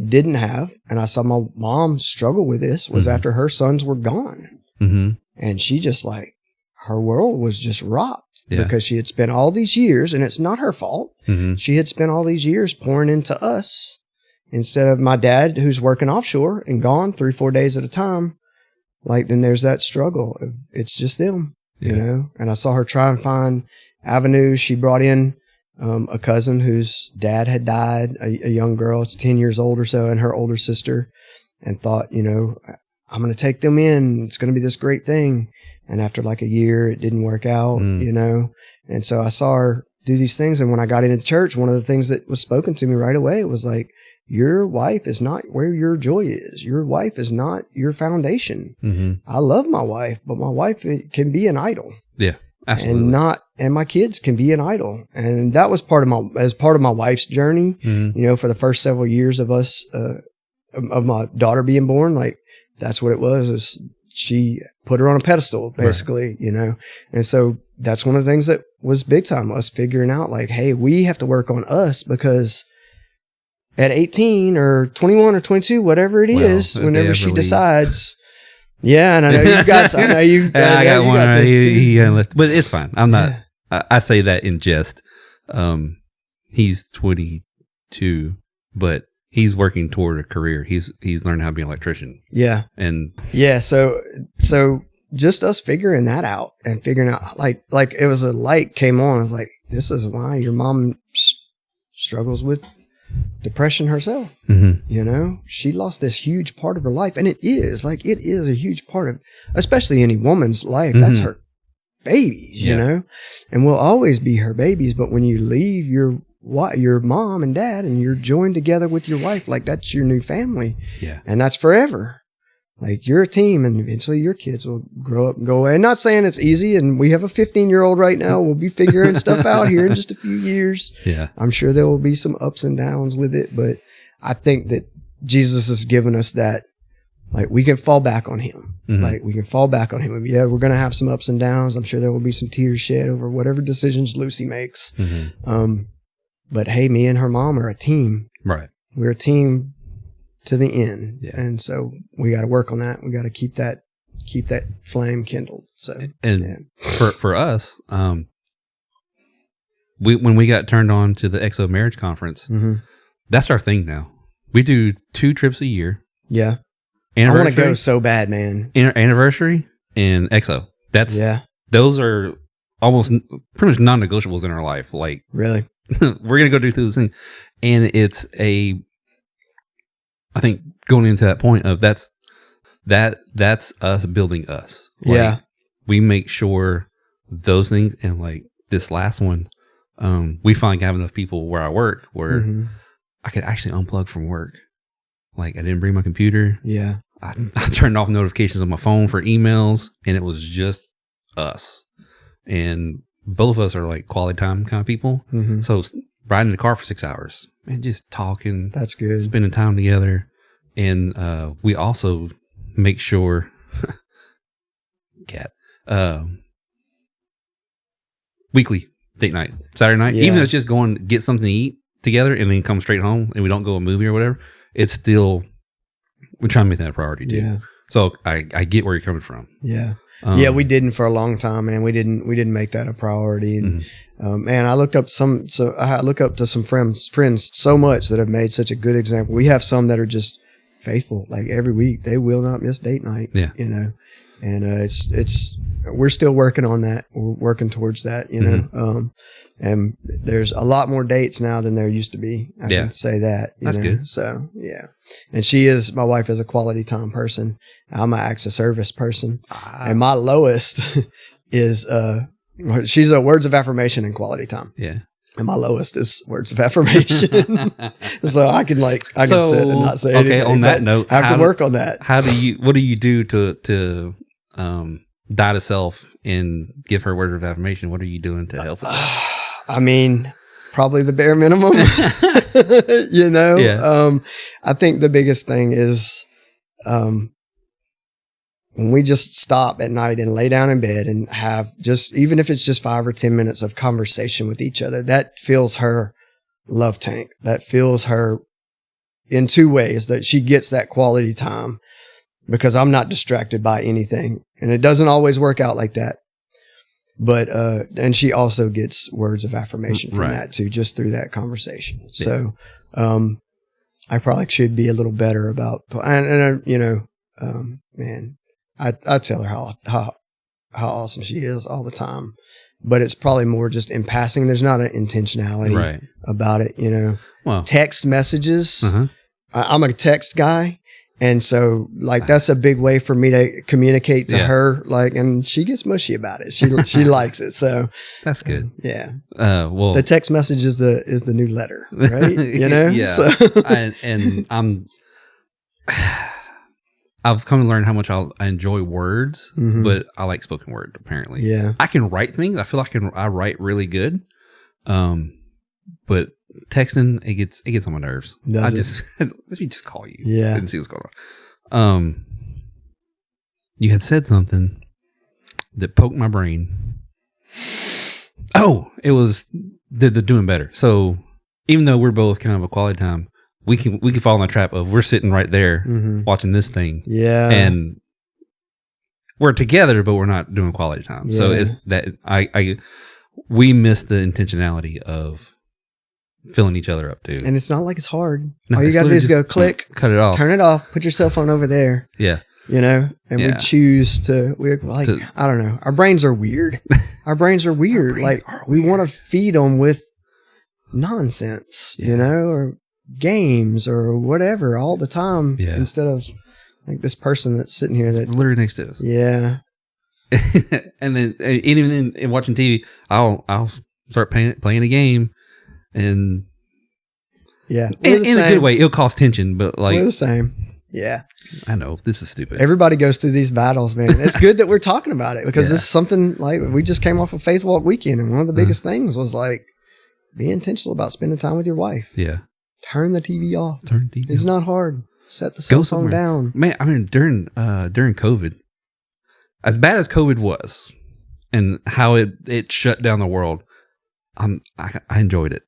didn't have, and I saw my mom struggle with this, was after her sons were gone. And she just like, her world was just rocked because she had spent all these years, and it's not her fault. She had spent all these years pouring into us instead of my dad who's working offshore and gone 3-4 days at a time, like then there's that struggle. It's just them, you know, and I saw her try and find avenues. She brought in a cousin whose dad had died, a young girl, it's 10 years old or so, and her older sister, and thought, you know, I'm going to take them in. It's going to be this great thing. And after like a year, it didn't work out, you know? And so I saw her do these things. And when I got into church, one of the things that was spoken to me right away was like, your wife is not where your joy is. Your wife is not your foundation. Mm-hmm. I love my wife, but my wife can be an idol. Yeah, absolutely. And my kids can be an idol. And that was part of my wife's journey, you know, for the first several years of us, of my daughter being born. Like that's what it was, is she put her on a pedestal basically, you know? And so that's one of the things that was big time, us figuring out like, hey, we have to work on us, because at 18 or 21 or 22, whatever it is, whenever she decides, and I know you've got, I know you've, I got one, but it's fine. I'm not, I say that in jest. He's 22, but he's working toward a career. He's learning how to be an electrician. Yeah. And so just us figuring that out and figuring out like it was a light came on. I was like, this is why your mom struggles with depression herself. Mm-hmm. You know, she lost this huge part of her life, and it is a huge part of, especially any woman's life. Mm-hmm. That's her babies, you know, and will always be her babies. But when you leave your mom and dad and you're joined together with your wife, like that's your new family. Yeah. And that's forever. Like you're a team, and eventually your kids will grow up and go away. And not saying it's easy. And we have a 15-year-old right now. We'll be figuring stuff out here in just a few years. Yeah. I'm sure there will be some ups and downs with it, but I think that Jesus has given us that, like we can fall back on him. Mm-hmm. Like we can fall back on him. Yeah, we're going to have some ups and downs. I'm sure there will be some tears shed over whatever decisions Lucy makes. Mm-hmm. But hey, me and her mom are a team. Right. We're a team to the end. Yeah. And so we got to work on that. We got to keep that flame kindled. So, and for us, when we got turned on to the XO marriage conference, mm-hmm. that's our thing now. We do 2 trips a year. Yeah. I want to go so bad, man. Anniversary and XO. Those are almost pretty much non-negotiables in our life. Like, really? We're going to go do this thing. And it's I think going into that point of that's us building us. Like, we make sure those things, and like this last one, we finally have enough people where I work where mm-hmm. I could actually unplug from work. Like I didn't bring my computer. Yeah. I turned off notifications on my phone for emails, and it was just us. And both of us are like quality time kind of people. Mm-hmm. So riding in the car for 6 hours and just talking. That's good. Spending time together. And we also make sure weekly date night, Saturday night, even if it's just going to get something to eat together and then come straight home and we don't go to a movie or whatever, it's still, we're trying to make that a priority too. Yeah. So I get where you're coming from. Yeah. We didn't for a long time, man. We didn't make that a priority. And man, I look up to some friends so much that have made such a good example. We have some that are just faithful, like every week they will not miss date night. Yeah. You know, and we're still working on that. We're working towards that, you know. Mm-hmm. And there's a lot more dates now than there used to be. I can say that. That's good. So, yeah. And my wife is a quality time person. I'm an acts of service person. And my lowest is, she's a words of affirmation and quality time. Yeah. And my lowest is words of affirmation. So I can sit and not say anything. Okay, on that note, I have to work on that. What do you do to die to self and give her words of affirmation? What are you doing to help with that? I mean, probably the bare minimum, you know? Yeah. I think the biggest thing is, when we just stop at night and lay down in bed and have even if it's just 5 or 10 minutes of conversation with each other, that fills her love tank. That fills her in 2 ways, that she gets that quality time because I'm not distracted by anything. And it doesn't always work out like that. But, and she also gets words of affirmation from that too, just through that conversation. Yeah. So, I probably should be a little better about, and you know, man, I tell her how awesome she is all the time, but it's probably more just in passing. There's not an intentionality about it, you know. Well, text messages. I'm a text guy. And so like, that's a big way for me to communicate to her. Like, and she gets mushy about it. She likes it. So that's good. Yeah. Well, the text message is the new letter, right? You know? Yeah. So. I've come to learn how much I enjoy words, but I like spoken word apparently. Yeah. I can write things. I feel like I write really good. But texting, it gets on my nerves. Let me just call you and see what's going on. You had said something that poked my brain. Oh, it was the doing better. So even though we're both kind of a quality time, we can fall in the trap of we're sitting right there watching this thing. Yeah. And we're together, but we're not doing quality time. Yeah. So it's that we miss the intentionality of filling each other up too. And it's not like it's hard. No, all you got to do is go click, cut it off, turn it off, put your cell phone over there. Yeah. You know, and we choose to, I don't know. Our brains are weird. We want to feed them with nonsense, you know, or games or whatever all the time instead of like this person that's sitting here that's literally next to us. Yeah. And then even in watching TV, I'll start playing a game. And in a good way, it'll cause tension, but like we're the same. Yeah, I know this is stupid. Everybody goes through these battles, man. It's good that we're talking about it because this is something like we just came off a Faith Walk weekend, and one of the biggest things was like be intentional about spending time with your wife. Yeah, turn the TV off. It's off. Not hard. Set the cell phone down. Man, I mean during COVID, as bad as COVID was, and how it shut down the world, I enjoyed it.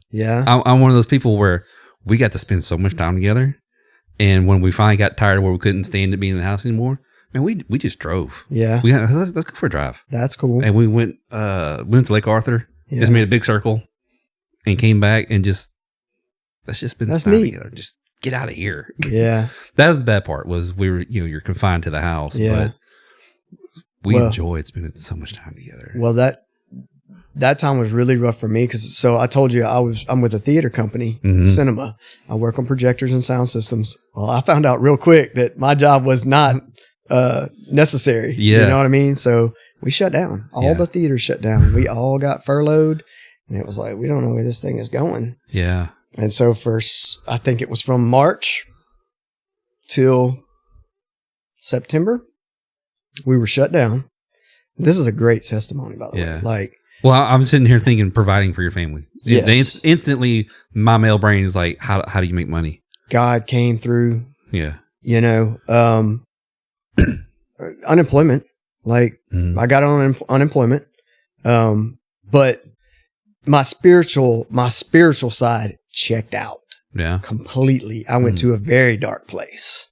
Yeah. I'm one of those people where we got to spend so much time together. And when we finally got tired where we couldn't stand to be in the house anymore, man, we just drove. Yeah. Let's go for a drive. That's cool. And we went to Lake Arthur, just made a big circle and came back and let's just spend some time together. Just get out of here. Yeah. That was the bad part was you're confined to the house, but we enjoyed spending so much time together. Well, that time was really rough for me because I told you I'm with a theater company, cinema. I work on projectors and sound systems. Well, I found out real quick that my job was not necessary. Yeah. You know what I mean? So we shut down. All the theaters shut down. We all got furloughed, and it was like we don't know where this thing is going. Yeah. And so I think it was from March till September, we were shut down. This is a great testimony, by the way. Like. Well, I'm sitting here thinking providing for your family. Yes. Instantly, my male brain is like, how do you make money? God came through. Yeah. You know, unemployment. Like I got on unemployment. But my spiritual side checked out. Yeah. Completely. I went to a very dark place.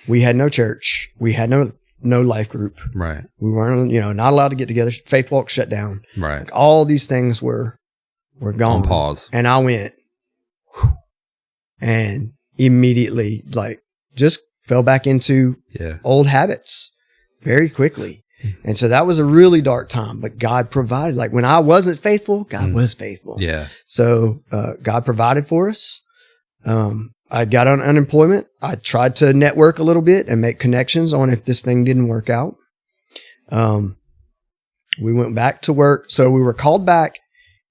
We had no church. We had no life group. Right. We weren't, not allowed to get together. Faith Walk shut down. Right. Like all these things were gone. On pause. And I went, whew, and immediately just fell back into old habits very quickly. And so that was a really dark time, but God provided. Like when I wasn't faithful, God was faithful. Yeah. So, God provided for us. I got on unemployment. I tried to network a little bit and make connections on if this thing didn't work out. We went back to work. So we were called back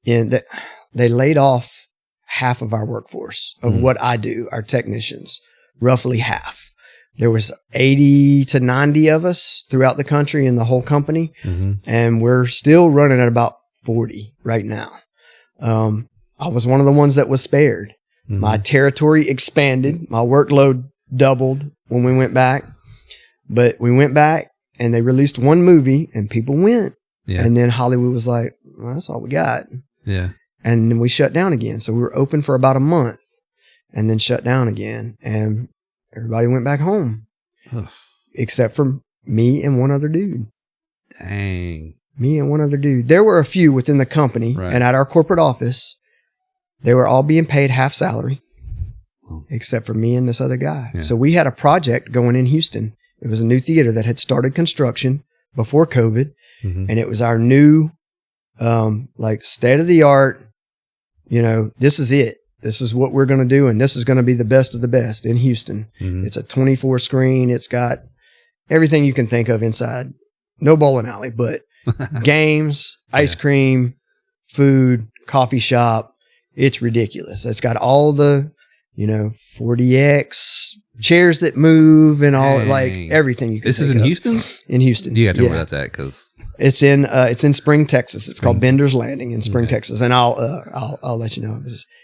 they laid off half of our workforce of what I do, our technicians, roughly half. There was 80 to 90 of us throughout the country in the whole company. And we're still running at about 40 right now. I was one of the ones that was spared. My territory expanded. My workload doubled when we went back. But we went back and they released one movie and people went. Yeah. And then Hollywood was like, well, that's all we got. Yeah. And then we shut down again. So we were open for about a month and then shut down again. And everybody went back home. Ugh. Except for me and one other dude. Dang. Me and one other dude. There were a few within the company and at our corporate office. They were all being paid half salary. except for me and this other guy. Yeah. So we had a project going in Houston. It was a new theater that had started construction before COVID. And it was our new, like state of the art, this is it. This is what we're going to do. And this is going to be the best of the best in Houston. It's a 24 screen. It's got everything you can think of inside. No bowling alley, but games, ice cream, food, coffee shop. It's ridiculous. It's got all the, 40X chairs that move and all, like everything you can This is in Houston? In Houston. You got to know where that's at because it's in Spring, Texas. It's called Bender's Landing in Spring, Texas. And I'll let you know.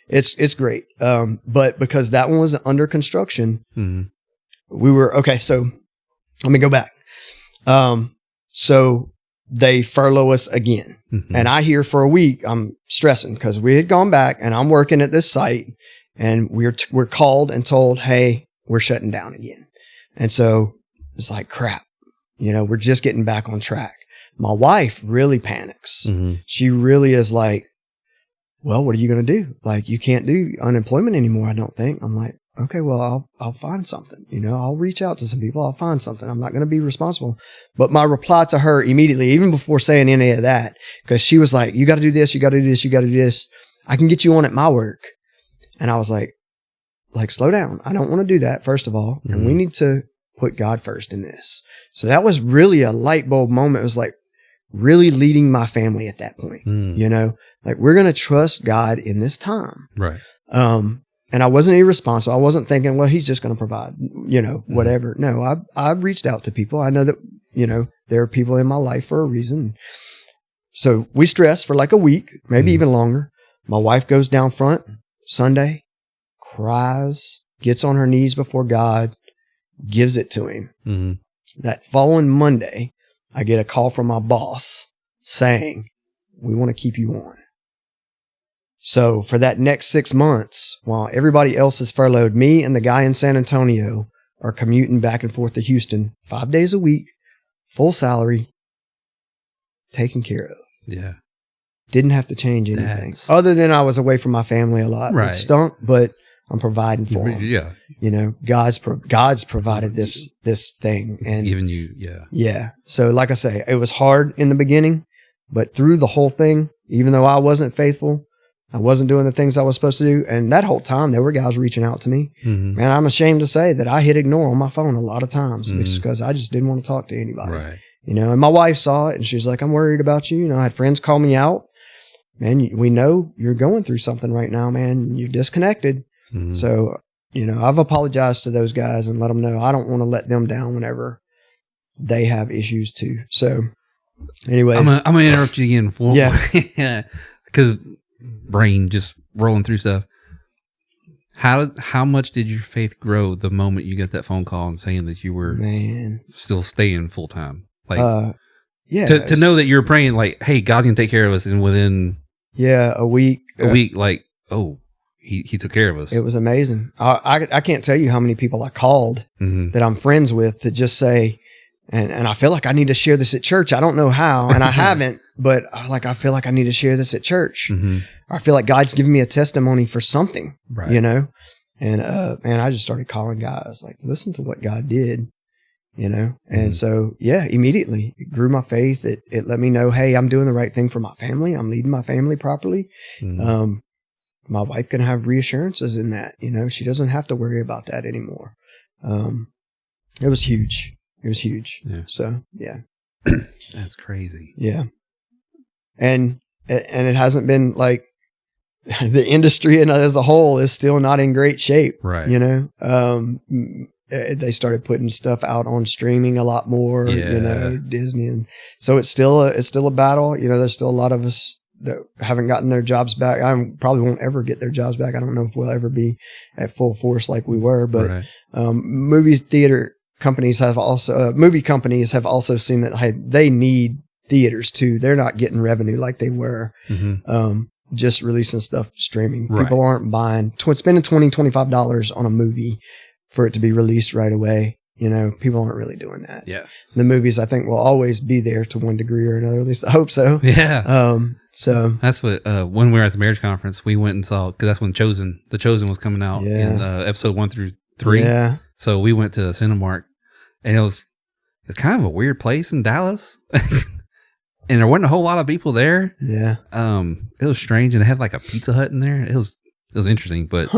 It's great. But because that one was under construction, we were, okay. So let me go back. So they furlough us again. And I hear for a week, I'm stressing because we had gone back and I'm working at this site and we're called and told, hey, we're shutting down again. And so it's like, crap, we're just getting back on track. My wife really panics. She really is like, well, what are you going to do? Like, you can't do unemployment anymore, I don't think. I'm like, okay, well, I'll find something. I'll reach out to some people. I'll find something. I'm not going to be responsible. But my reply to her immediately, even before saying any of that, because she was like, you got to do this, you got to do this, you got to do this. I can get you on at my work. And I was like, slow down. I don't want to do that, first of all. And we need to put God first in this. So that was really a light bulb moment. It was like really leading my family at that point, like we're going to trust God in this time. Right. And I wasn't irresponsible. I wasn't thinking, well, he's just going to provide, whatever. No, I've reached out to people. I know that, there are people in my life for a reason. So we stressed for like a week, maybe even longer. My wife goes down front Sunday, cries, gets on her knees before God, gives it to him. That following Monday, I get a call from my boss saying, we want to keep you on. So for that next 6 months, while everybody else is furloughed, me and the guy in San Antonio are commuting back and forth to Houston 5 days a week, full salary, taken care of. Yeah. Didn't have to change anything other than I was away from my family a lot. Right. It stunk, but I'm providing for them. Yeah. God's provided this thing and giving you. Yeah. So like I say, it was hard in the beginning, but through the whole thing, even though I wasn't faithful, I wasn't doing the things I was supposed to do. And that whole time there were guys reaching out to me. Man, I'm ashamed to say that I hit ignore on my phone a lot of times, which is because I just didn't want to talk to anybody. Right. And my wife saw it and she's like, I'm worried about you. I had friends call me out. Man, we know you're going through something right now, man. You're disconnected. So, I've apologized to those guys and let them know I don't want to let them down whenever they have issues too. So anyways, I'm going to interrupt you again. Yeah. Because brain just rolling through stuff. How much did your faith grow the moment you got that phone call and saying that you were still staying full time? Like, to know that you're praying like, hey, God's gonna take care of us, and within a week, like, oh, he took care of us. It was amazing. I can't tell you how many people I called that I'm friends with to just say, and I feel like I need to share this at church. I don't know how, and I haven't, but I feel like I need to share this at church. I feel like God's giving me a testimony for something, right. And I just started calling guys like, listen to what God did, and so, immediately it grew my faith. It let me know, hey, I'm doing the right thing for my family. I'm leading my family properly. My wife can have reassurances in that, she doesn't have to worry about that anymore. It was huge. It was huge. Yeah. So, yeah. That's crazy. Yeah. And it hasn't been like the industry and as a whole is still not in great shape. Right. They started putting stuff out on streaming a lot more, Disney. And so it's still a battle. There's still a lot of us that haven't gotten their jobs back. I probably won't ever get their jobs back. I don't know if we'll ever be at full force like we were, but movie companies have also seen that they need theaters too. They're not getting revenue like they were. Just releasing stuff streaming. Right. People aren't spending $20, $25 on a movie for it to be released right away. You know, people aren't really doing that. Yeah. The movies, I think, will always be there to one degree or another. At least I hope so. Yeah. So that's what, when we were at the marriage conference, we went and saw, because that's when The Chosen was coming out in episode 1 through 3. Yeah. So we went to Cinemark, and it's kind of a weird place in Dallas. And there wasn't a whole lot of people there. Yeah. It was strange, and they had like a Pizza Hut in there. It was interesting, but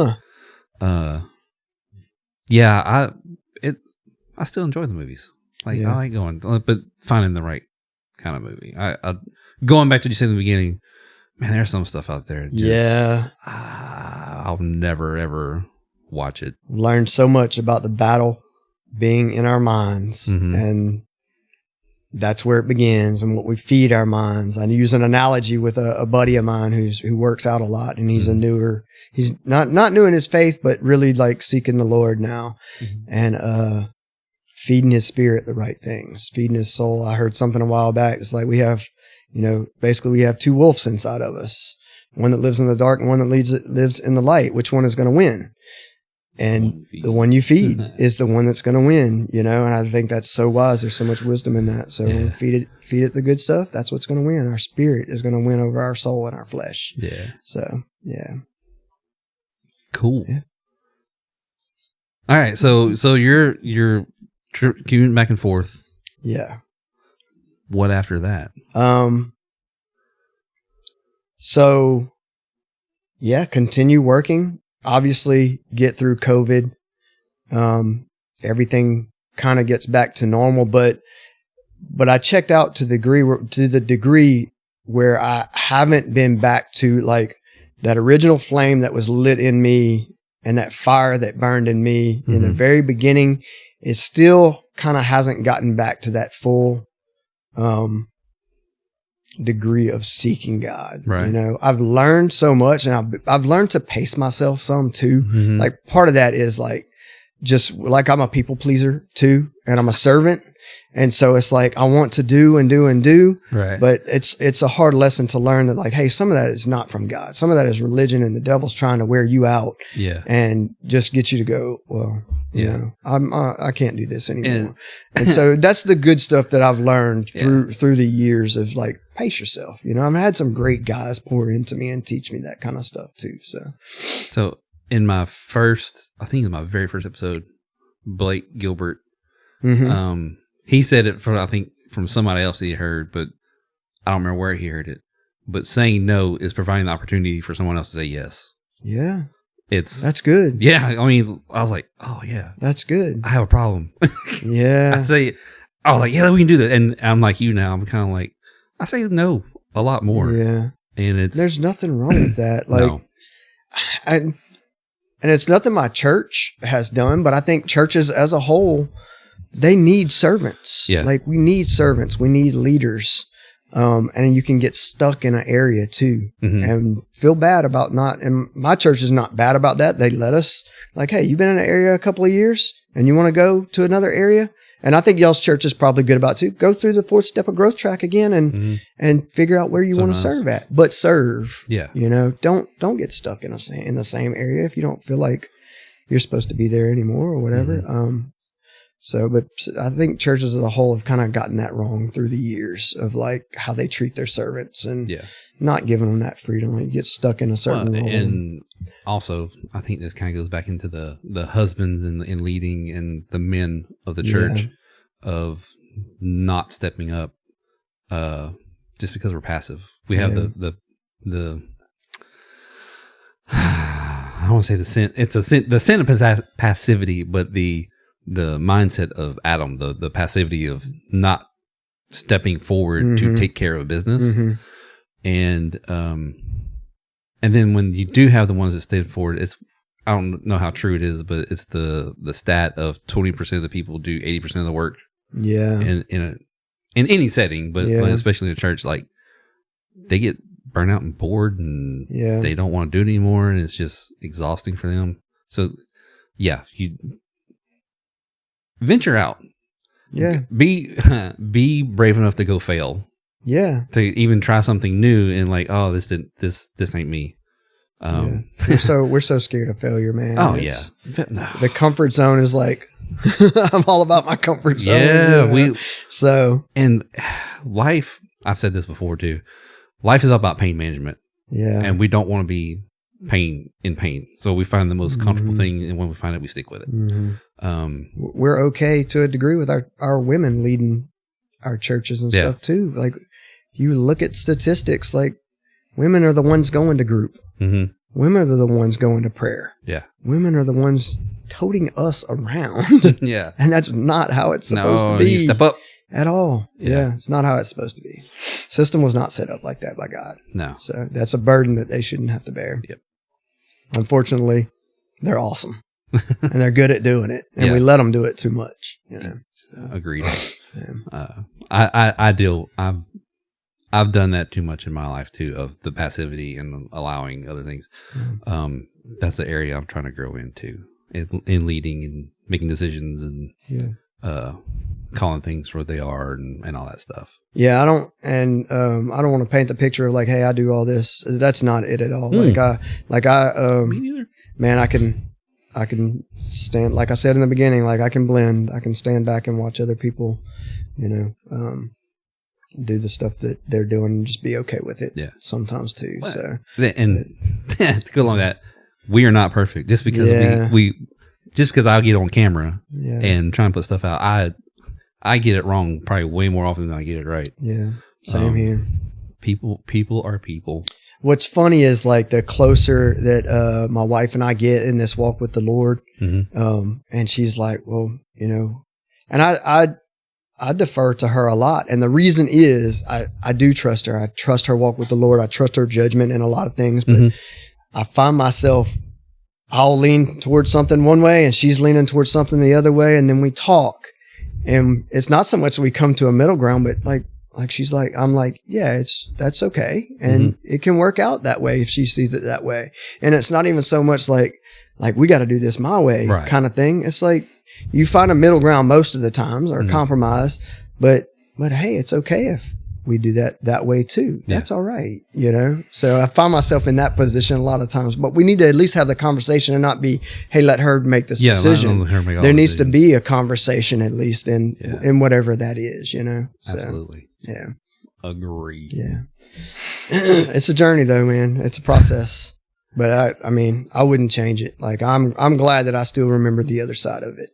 yeah, I still enjoy the movies. Like I like going, but finding the right kind of movie. I going back to what you said in the beginning, man, there's some stuff out there. I'll never ever watch it. Learned so much about the battle being in our minds, and that's where it begins, and what we feed our minds. I use an analogy with a buddy of mine who works out a lot, and he's he's not new in his faith, but really like seeking the Lord now, and feeding his spirit the right things, feeding his soul. I heard something a while back. It's like we have, basically we have 2 wolves inside of us, one that lives in the dark and one that lives in the light. Which one is going to win? And the one you feed is the one that's going to win, and I think that's so wise. There's so much wisdom in that. So feed it the good stuff. That's what's going to win. Our spirit is going to win over our soul and our flesh. Yeah. So, yeah. Cool. Yeah. All right. So you're commuting back and forth. Yeah. What after that? So yeah, continue working. Obviously get through COVID. Everything kind of gets back to normal, but I checked out to the degree where I haven't been back to like that original flame that was lit in me and that fire that burned in me in the very beginning. It still kind of hasn't gotten back to that full, degree of seeking God. Right. I've learned so much, and I've learned to pace myself some too. Like part of that is like, just like I'm a people pleaser too, and I'm a servant. And so it's like, I want to do and do and do, right. But it's a hard lesson to learn that like, hey, some of that is not from God. Some of that is religion, and the devil's trying to wear you out, and just get you to go, well, I can't do this anymore. And so that's the good stuff that I've learned through the years of like, pace yourself. I've had some great guys pour into me and teach me that kind of stuff too. So in my very first episode, Blake Gilbert, he said it from somebody else that he heard, but I don't remember where he heard it. But saying no is providing the opportunity for someone else to say yes. Yeah. That's good. Yeah. I mean, I was like, oh yeah, that's good. I have a problem. Yeah. I was like, yeah, we can do that. And I'm like you now. I'm kind of like, I say no a lot more. Yeah. And there's nothing wrong with that. Like, no. And it's nothing my church has done, but I think churches as a whole, they need servants. Yeah. Like we need servants. We need leaders. And you can get stuck in an area too, and feel bad about not, and my church is not bad about that. They let us like, hey, you've been in an area a couple of years and you want to go to another area. And I think y'all's church is probably good about it too. Go through the 4th step of growth track again and figure out where you want to serve at, but serve. Yeah. Don't get stuck in the same area if you don't feel like you're supposed to be there anymore or whatever. But I think churches as a whole have kind of gotten that wrong through the years of like how they treat their servants and not giving them that freedom. Like you get stuck in a certain role. And also, I think this kind of goes back into the husbands in leading and the men of the church of not stepping up just because we're passive. We have the I want to say the sin. It's the sin of passivity, but the mindset of Adam, the passivity of not stepping forward to take care of business. And then when you do have the ones that step forward, I don't know how true it is, but it's the stat of 20% of the people do 80% of the work. Yeah. In any setting, but especially in a church, like they get burnt out and bored and they don't want to do it anymore. And it's just exhausting for them. So you venture out. Yeah. Be brave enough to go fail. Yeah. To even try something new and like, oh, this ain't me. We're so scared of failure, man. Oh The comfort zone is like, I'm all about my comfort zone. Yeah, and life. I've said this before too. Life is all about pain management. Yeah, and we don't want to be in pain. So we find the most comfortable thing, and when we find it, we stick with it. We're okay to a degree with our women leading our churches and stuff too. Like you look at statistics, like women are the ones going to group. Mm-hmm. Women are the ones going to prayer. Yeah. Women are the ones toting us around. Yeah. And that's not how it's supposed to be. You step up. At all. Yeah. It's not how it's supposed to be. System was not set up like that by God. No. So that's a burden that they shouldn't have to bear. Yep. Unfortunately, they're awesome. And they're good at doing it. And we let them do it too much. You know. So, agreed. I've done that too much in my life too, of the passivity and allowing other things. That's the area I'm trying to grow into in leading and making decisions and calling things what they are and all that stuff. Yeah, I don't want to paint the picture of like, hey, I do all this. That's not it at all. Me neither. Man, I can stand, like I said in the beginning, like I can blend. I can stand back and watch other people, do the stuff that they're doing and just be okay with it. Yeah. Sometimes too. Well, so to go along with that, we are not perfect. Just because just because I'll get on camera and try and put stuff out, I get it wrong probably way more often than I get it right. Yeah. Same here. People are people. What's funny is like the closer that my wife and I get in this walk with the Lord, and she's like, well, and I defer to her a lot. And the reason is I do trust her. I trust her walk with the Lord. I trust her judgment in a lot of things, but I find myself, I'll lean towards something one way and she's leaning towards something the other way. And then we talk, and it's not so much that we come to a middle ground, but like she's like, I'm like, yeah, that's okay. And it can work out that way if she sees it that way. And it's not even so much like we got to do this my way kind of thing. It's like, you find a middle ground most of the times, or a compromise, but hey, it's okay if we do that way too. That's all right, So I find myself in that position a lot of times, but we need to at least have the conversation and not be, hey, let her make this decision. There needs to be a conversation at least in whatever that is, So, absolutely. Yeah. Agree. Yeah. It's a journey though, man. It's a process. But I mean, I wouldn't change it. Like I'm glad that I still remember the other side of it,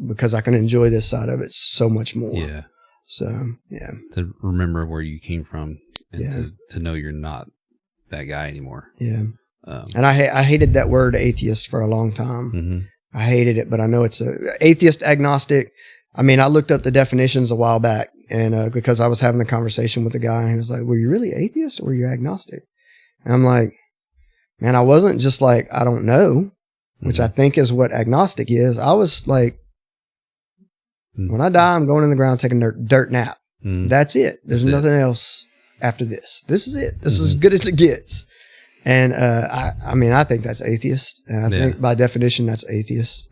because I can enjoy this side of it so much more. Yeah. So, yeah. To remember where you came from and to know you're not that guy anymore. Yeah. And I hated that word atheist for a long time. I hated it, but I know it's atheist, agnostic. I mean, I looked up the definitions a while back, and because I was having a conversation with a guy, and he was like, were you really atheist or were you agnostic? And I'm like, man, I wasn't just like, I don't know, which I think is what agnostic is. I was like, when I die, I'm going in the ground, taking a dirt nap. That's it. There's nothing else after this. This is it. This is as good as it gets. And I mean, I think that's atheist. And I think by definition, that's atheist.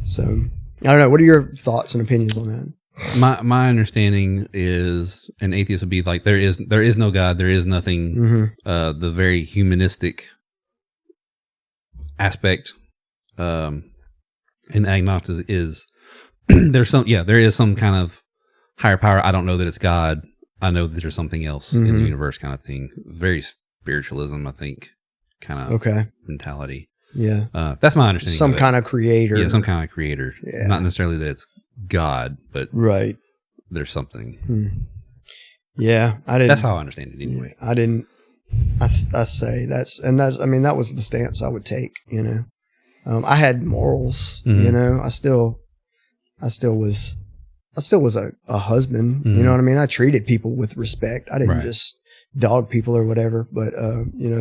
So I don't know. What are your thoughts and opinions on that? My understanding is an atheist would be like there is no God, there is nothing. The very humanistic aspect, and agnostic is there is some kind of higher power. I don't know that it's God. I know that there's something else in the universe, kind of thing. Very spiritualism, I think, kind of mentality. Yeah, that's my understanding. Some kind of creator. Yeah, some kind of creator. Yeah. Not necessarily that it's God, but there's something. Yeah, I didn't. That's how I understand it anyway. I didn't. I say that's. I mean, that was the stance I would take. I had morals. I still was a husband. You know what I mean? I treated people with respect. I didn't just dog people or whatever. But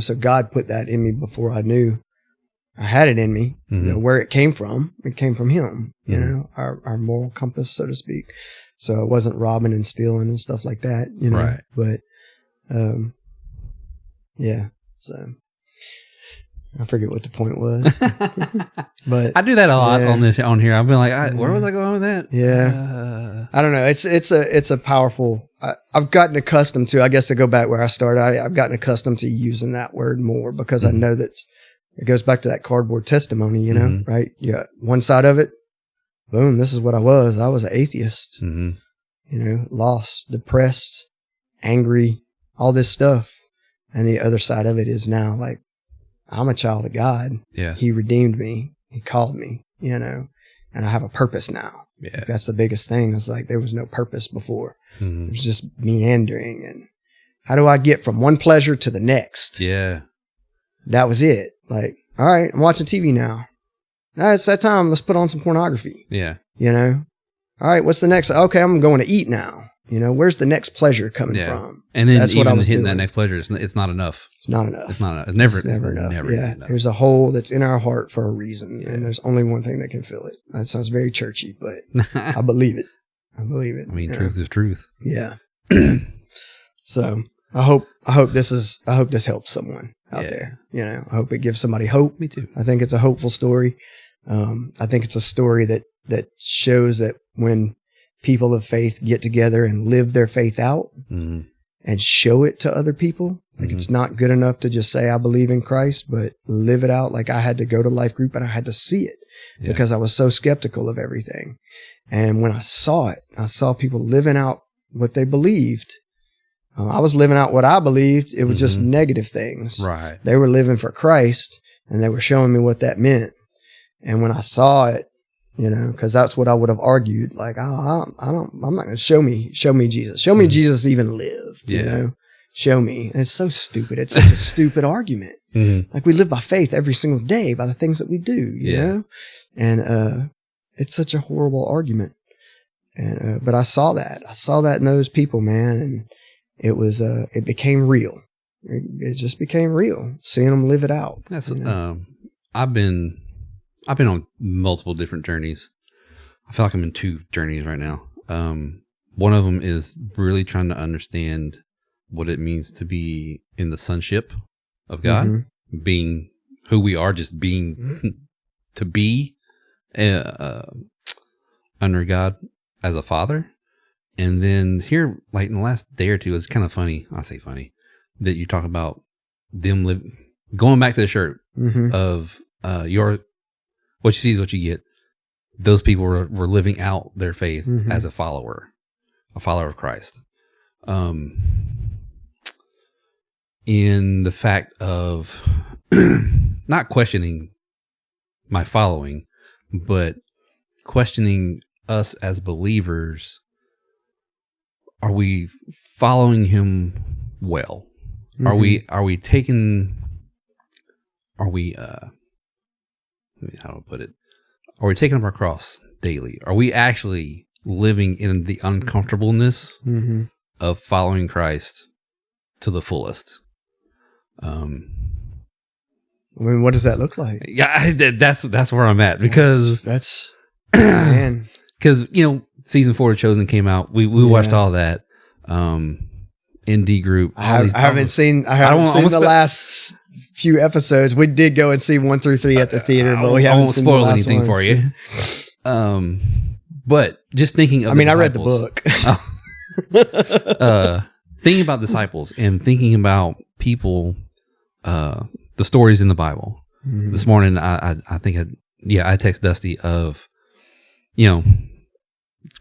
so God put that in me before I knew I had it in me. Where it came from Him. Our moral compass, so to speak. So it wasn't robbing and stealing and stuff like that. But so I forget what the point was. But I do that a lot on here. I've been like, where was I going with that? Yeah, I don't know. It's a powerful. I've gotten accustomed to. I guess to go back where I started, I've gotten accustomed to using that word more because I know that it goes back to that cardboard testimony. Right? Yeah, one side of it, boom, this is what I was. I was an atheist, Mm-hmm. you know, lost, depressed, angry, all this stuff. And the other side of it is now like, I'm a child of God. Yeah. He redeemed me. He called me, you know, and I have a purpose now. Yeah. Like, that's the biggest thing. It's like there was no purpose before. Mm-hmm. It was just meandering. And how do I get from one pleasure to the next? Yeah. That was it. Like, all right, I'm watching TV now. It's that time. Let's put on some pornography. Yeah. You know? All right, what's the next? Okay, I'm going to eat now. You know, where's the next pleasure coming from? And then that's even what I was hitting doing. that next pleasure, it's not enough. It's not enough. It's not enough. It's never enough. Never yeah. enough. There's a hole that's in our heart for a reason. Yeah. And there's only one thing that can fill it. That sounds very churchy, but I believe it. I believe it. I mean, truth is truth. Yeah. So I hope this helps someone out there. You know, I hope it gives somebody hope. Me too. I think it's a hopeful story. I think it's a story that shows that when people of faith get together and live their faith out mm-hmm. and show it to other people, like mm-hmm. it's not good enough to just say, I believe in Christ, but live it out. Like I had to go to life group and I had to see it because I was so skeptical of everything. And when I saw it, I saw people living out what they believed. I was living out what I believed. It was mm-hmm. just negative things. Right. They were living for Christ and they were showing me what that meant. And when I saw it, you know, because that's what I would have argued. Like, I'm not going to show me Jesus. Show me mm-hmm. Jesus even lived, you know, show me. And it's so stupid. It's such a stupid argument. Mm-hmm. Like we live by faith every single day by the things that we do, you know? And, it's such a horrible argument. And, but I saw that in those people, man. And it was, it became real. It just became real. Seeing them live it out. That's, you know? I've been on multiple different journeys. I feel like I'm in 2 journeys right now. One of them is really trying to understand what it means to be in the sonship of God, mm-hmm. being who we are, just being mm-hmm. to be under God as a father. And then here, like in the last day or two, it's kind of funny. I say funny that you talk about them going back to the shirt mm-hmm. of what you see is what you get. Those people were living out their faith mm-hmm. as a follower of Christ. In the fact of not questioning my following, but questioning us as believers. Are we following him well? Mm-hmm. How do I put it? Are we taking up our cross daily? Are we actually living in the uncomfortableness mm-hmm. of following Christ to the fullest? I mean, what does that look like? Yeah, that's where I'm at because that's man. Because season 4 of Chosen came out. We watched all that. ND group. I haven't seen the last few episodes. We did go and see 1 through 3 at the theater, but we haven't seen spoil anything for you. But just thinking of I read the book. Thinking about disciples and thinking about people, the stories in the Bible. Mm-hmm. This morning, I think I text Dusty of,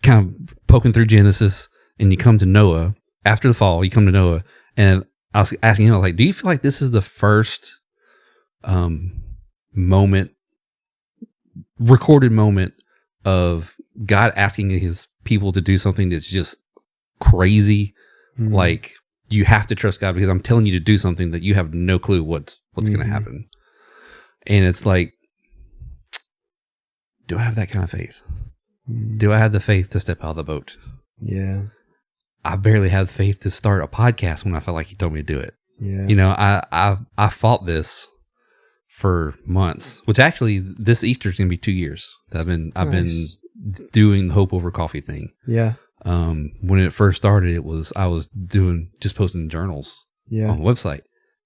kind of poking through Genesis, and you come to Noah. After the fall, you come to Noah, and I was asking him, like, do you feel like this is the first recorded moment of God asking his people to do something that's just crazy? Mm-hmm. Like, you have to trust God because I'm telling you to do something that you have no clue what's mm-hmm. going to happen. And it's like, do I have that kind of faith? Mm-hmm. Do I have the faith to step out of the boat? Yeah. I barely had faith to start a podcast when I felt like he told me to do it. Yeah. I fought this for months, which actually this Easter is going to be 2 years. I've been doing the Hope Over Coffee thing. Yeah. When it first started, I was just posting journals on the website.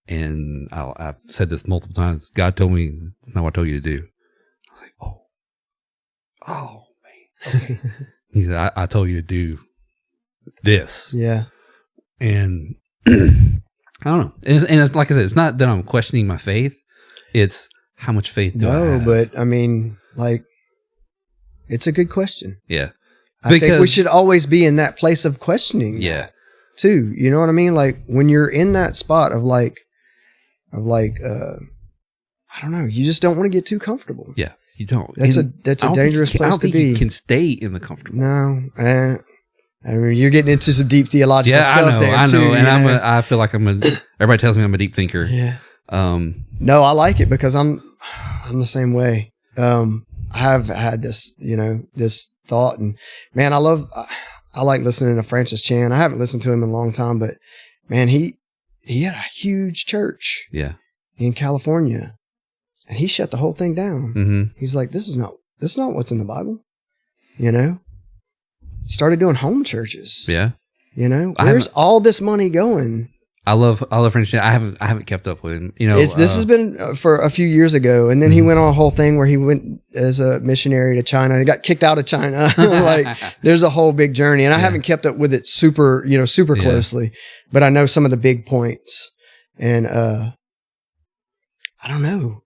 And I've said this multiple times. God told me it's not what I told you to do. I was like, oh man. Okay. He said, I told you to do this. Yeah. And I don't know. And it's like I said, it's not that I'm questioning my faith. It's how much faith do I have? No, but I mean, like, It's a good question. Yeah. I think we should always be in that place of questioning. Yeah. Too. You know what I mean? Like when you're in that spot of like, I don't know, you just don't want to get too comfortable. Yeah. You don't. That's a dangerous place to be. You can stay in the comfortable. No. I mean, you're getting into some deep theological stuff there too. I know. And I feel like everybody tells me I'm a deep thinker. Yeah. No, I like it because I'm the same way. I have had this, this thought, and man, I like listening to Francis Chan. I haven't listened to him in a long time, but man, he had a huge church in California, and he shut the whole thing down. Mm-hmm. He's like, this is not what's in the Bible. Started doing home churches. Yeah. Where's all this money going? I love Francis Chan. I haven't kept up with him. This has been for a few years ago, and then he went on a whole thing where he went as a missionary to China. He got kicked out of China. Like, there's a whole big journey, and I haven't kept up with it super closely, but I know some of the big points, and I don't know.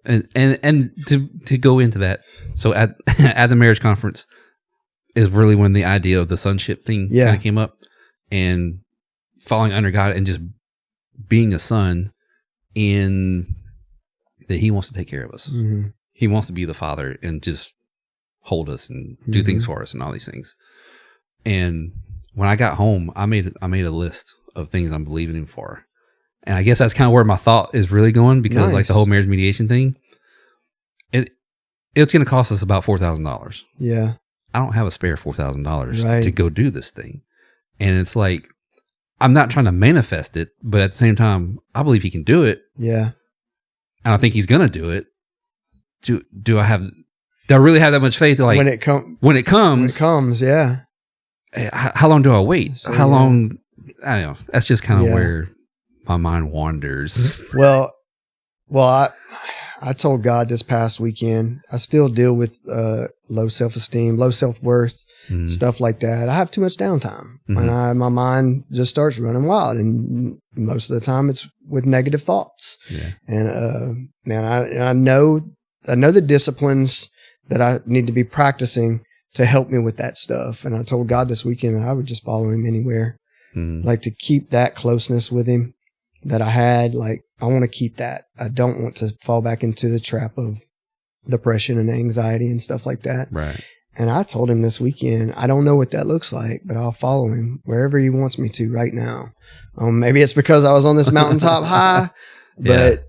And to go into that, so at the marriage conference is really when the idea of the sonship thing kind of came up, and falling under God and just being a son in that he wants to take care of us. Mm-hmm. He wants to be the father and just hold us and do things for us and all these things. And when I got home, I made a list of things I'm believing him for. And I guess that's kind of where my thought is really going, because like the whole marriage mediation thing, it's going to cost us about $4,000. Yeah. I don't have a spare $4,000 to go do this thing. And it's like, I'm not trying to manifest it, but at the same time, I believe he can do it. Yeah. And I think he's going to do it. Do I really have that much faith? Like when it comes, yeah. How long do I wait? So, how long? I don't know. That's just kind of where my mind wanders. Well, I told God this past weekend, I still deal with low self-esteem, low self-worth, stuff like that. I have too much downtime, and my mind just starts running wild, and most of the time it's with negative thoughts. Yeah. And man, I know the disciplines that I need to be practicing to help me with that stuff. And I told God this weekend that I would just follow him anywhere, like to keep that closeness with him that I had. Like, I want to keep that. I don't want to fall back into the trap of depression and anxiety and stuff like that. Right. And I told him this weekend, I don't know what that looks like, but I'll follow him wherever he wants me to right now. Maybe it's because I was on this mountaintop high, but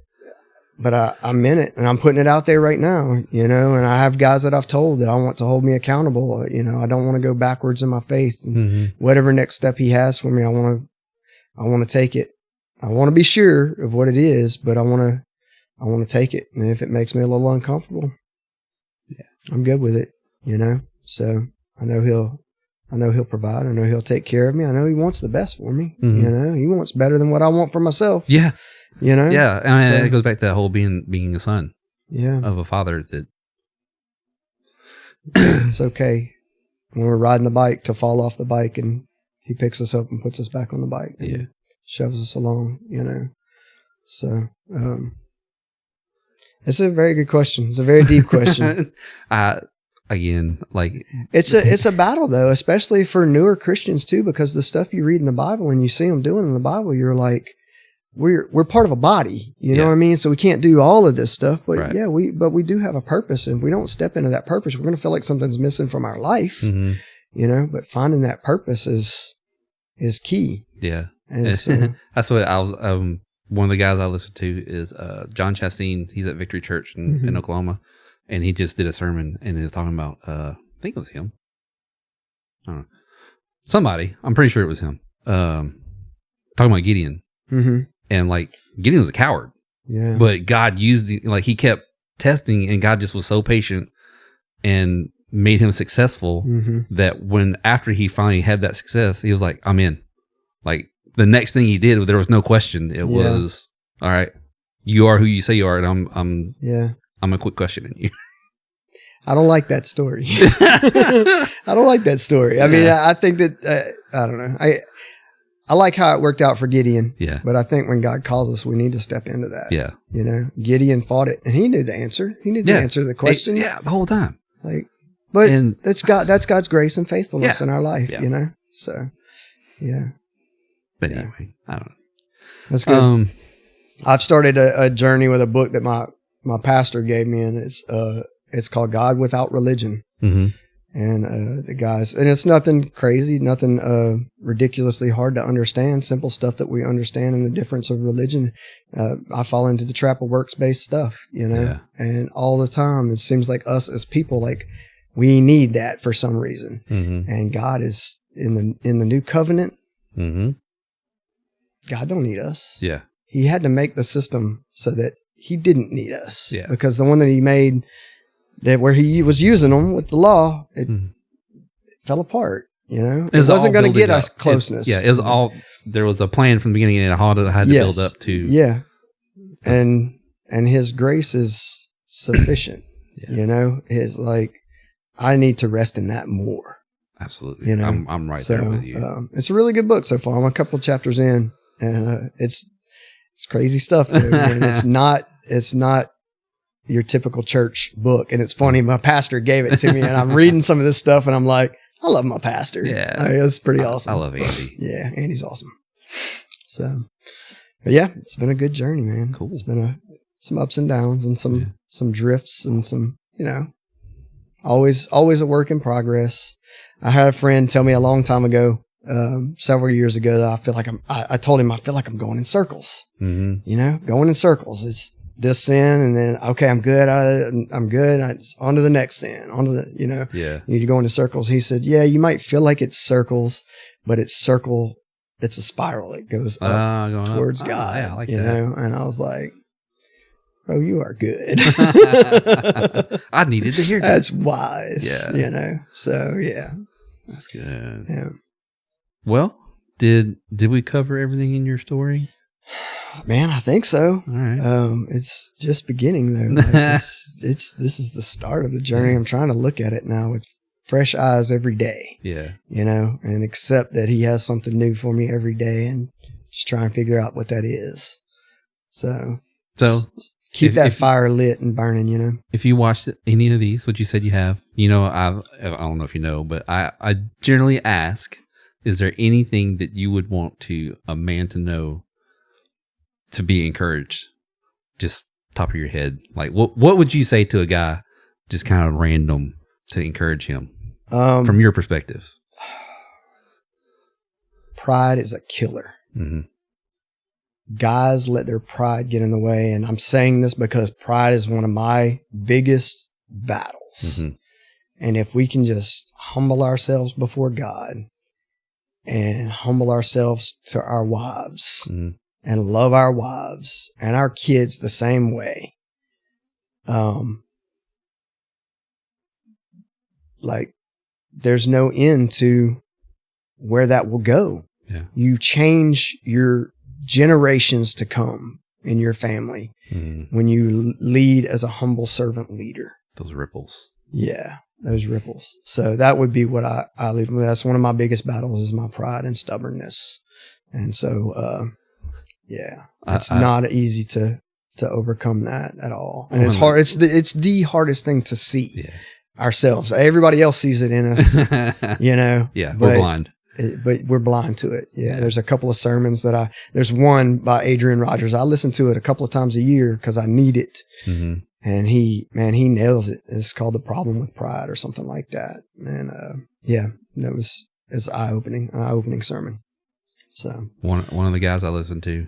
I'm in it and I'm putting it out there right now, and I have guys that I've told that I want to hold me accountable. I don't want to go backwards in my faith, and whatever next step he has for me, I want to take it. I want to be sure of what it is, but I want to take it. And if it makes me a little uncomfortable, I'm good with it, So I know he'll provide. I know he'll take care of me. I know he wants the best for me. He wants better than what I want for myself. Yeah. Yeah. And it goes back to that whole being a son. Yeah. Of a father that it's okay when we're riding the bike to fall off the bike and he picks us up and puts us back on the bike. Yeah. Shoves us along, So, it's a very good question. It's a very deep question. Again, like it's a battle though, especially for newer Christians too, because the stuff you read in the Bible and you see them doing in the Bible, you're like, we're part of a body, you know what I mean? So we can't do all of this stuff, but we do have a purpose. And if we don't step into that purpose, we're going to feel like something's missing from our life, but finding that purpose is key. Yeah. And so, that's what I was, one of the guys I listened to is John Chastain. He's at Victory Church in Oklahoma, and he just did a sermon and he was talking about, I think it was him. I don't know. Somebody, I'm pretty sure it was him. Talking about Gideon. And like, Gideon was a coward. Yeah. But God used, he kept testing, and God just was so patient and made him successful that after he finally had that success, he was like, I'm in. Like, the next thing he did, there was no question. It was, all right, you are who you say you are, and I'm gonna quit questioning you. I don't like that story. I don't like that story. I mean, I think that I don't know. I like how it worked out for Gideon. Yeah. But I think when God calls us, we need to step into that. Yeah. Gideon fought it, and he knew the answer. He knew the answer to the question. The whole time. Like, But that's God's grace and faithfulness in our life, you know? So, yeah. But anyway, I don't know. That's good. I've started a journey with a book that my pastor gave me, and it's called God Without Religion. Mm-hmm. And the guys, and it's nothing crazy, nothing ridiculously hard to understand, simple stuff that we understand in the difference of religion. I fall into the trap of works-based stuff, you know, and all the time it seems like us as people, like we need that for some reason. Mm-hmm. And God is in the new covenant. Mm-hmm. God don't need us. Yeah. He had to make the system so that he didn't need us. Yeah. Because the one that he made, that where he was using them with the law, it fell apart. You know, it wasn't going to get us closeness. It was all, there was a plan from the beginning, and it had to build up to. Yeah. And his grace is sufficient. You know, his like, I need to rest in that more. Absolutely. You know, I'm right there with you. It's a really good book so far. I'm a couple chapters in, and it's crazy stuff, dude. And it's not your typical church book. And it's funny, my pastor gave it to me, and I'm reading some of this stuff, and I'm like, I love my pastor. Yeah. I mean, it's pretty awesome. I love Andy. Yeah, Andy's awesome. So, but yeah, it's been a good journey, man. Cool. It's been some ups and downs and some drifts and some, you know, always a work in progress. I had a friend tell me a long time ago, several years ago, that I feel like I told him I feel like I'm going in circles. Mm-hmm. You know, going in circles. It's this sin, and then okay, I'm good. I'm good. On to the next sin. On to the, you know, you go into circles. He said, yeah, you might feel like it's circles, but it's a spiral. It goes up towards God. Yeah, I like that. Know, and I was like, bro, you are good. I needed to hear that. That's wise. Yeah. You know, so yeah. That's good. Yeah. Well, did we cover everything in your story? Man, I think so. All right. It's just beginning though. Like this is the start of the journey. I'm trying to look at it now with fresh eyes every day. Yeah. You know, and accept that he has something new for me every day, and just try and figure out what that is. So keep that fire lit and burning, you know. If you watched any of these, what you said you have, you know, I don't know if you know, but I generally ask, is there anything that you would want a man to know to be encouraged? Just top of your head. Like what would you say to a guy just kind of random to encourage him from your perspective? Pride is a killer. Mm-hmm. Guys let their pride get in the way. And I'm saying this because pride is one of my biggest battles. Mm-hmm. And if we can just humble ourselves before God and humble ourselves to our wives and love our wives and our kids the same way, like there's no end to where that will go. Yeah. You change your generations to come in your family when you lead as a humble servant leader. Those ripples. Yeah, those ripples. So that would be what I lead with. That's one of my biggest battles, is my pride and stubbornness. And so, it's not easy to overcome that at all. And it's hard. It's the hardest thing to see ourselves. Everybody else sees it in us, you know. Yeah, we're blind. But we're blind to it. Yeah. There's a couple of sermons there's one by Adrian Rogers. I listen to it a couple of times a year because I need it. Mm-hmm. And he nails it. It's called The Problem with Pride or something like that. And, it's an eye-opening sermon. So one of the guys I listen to,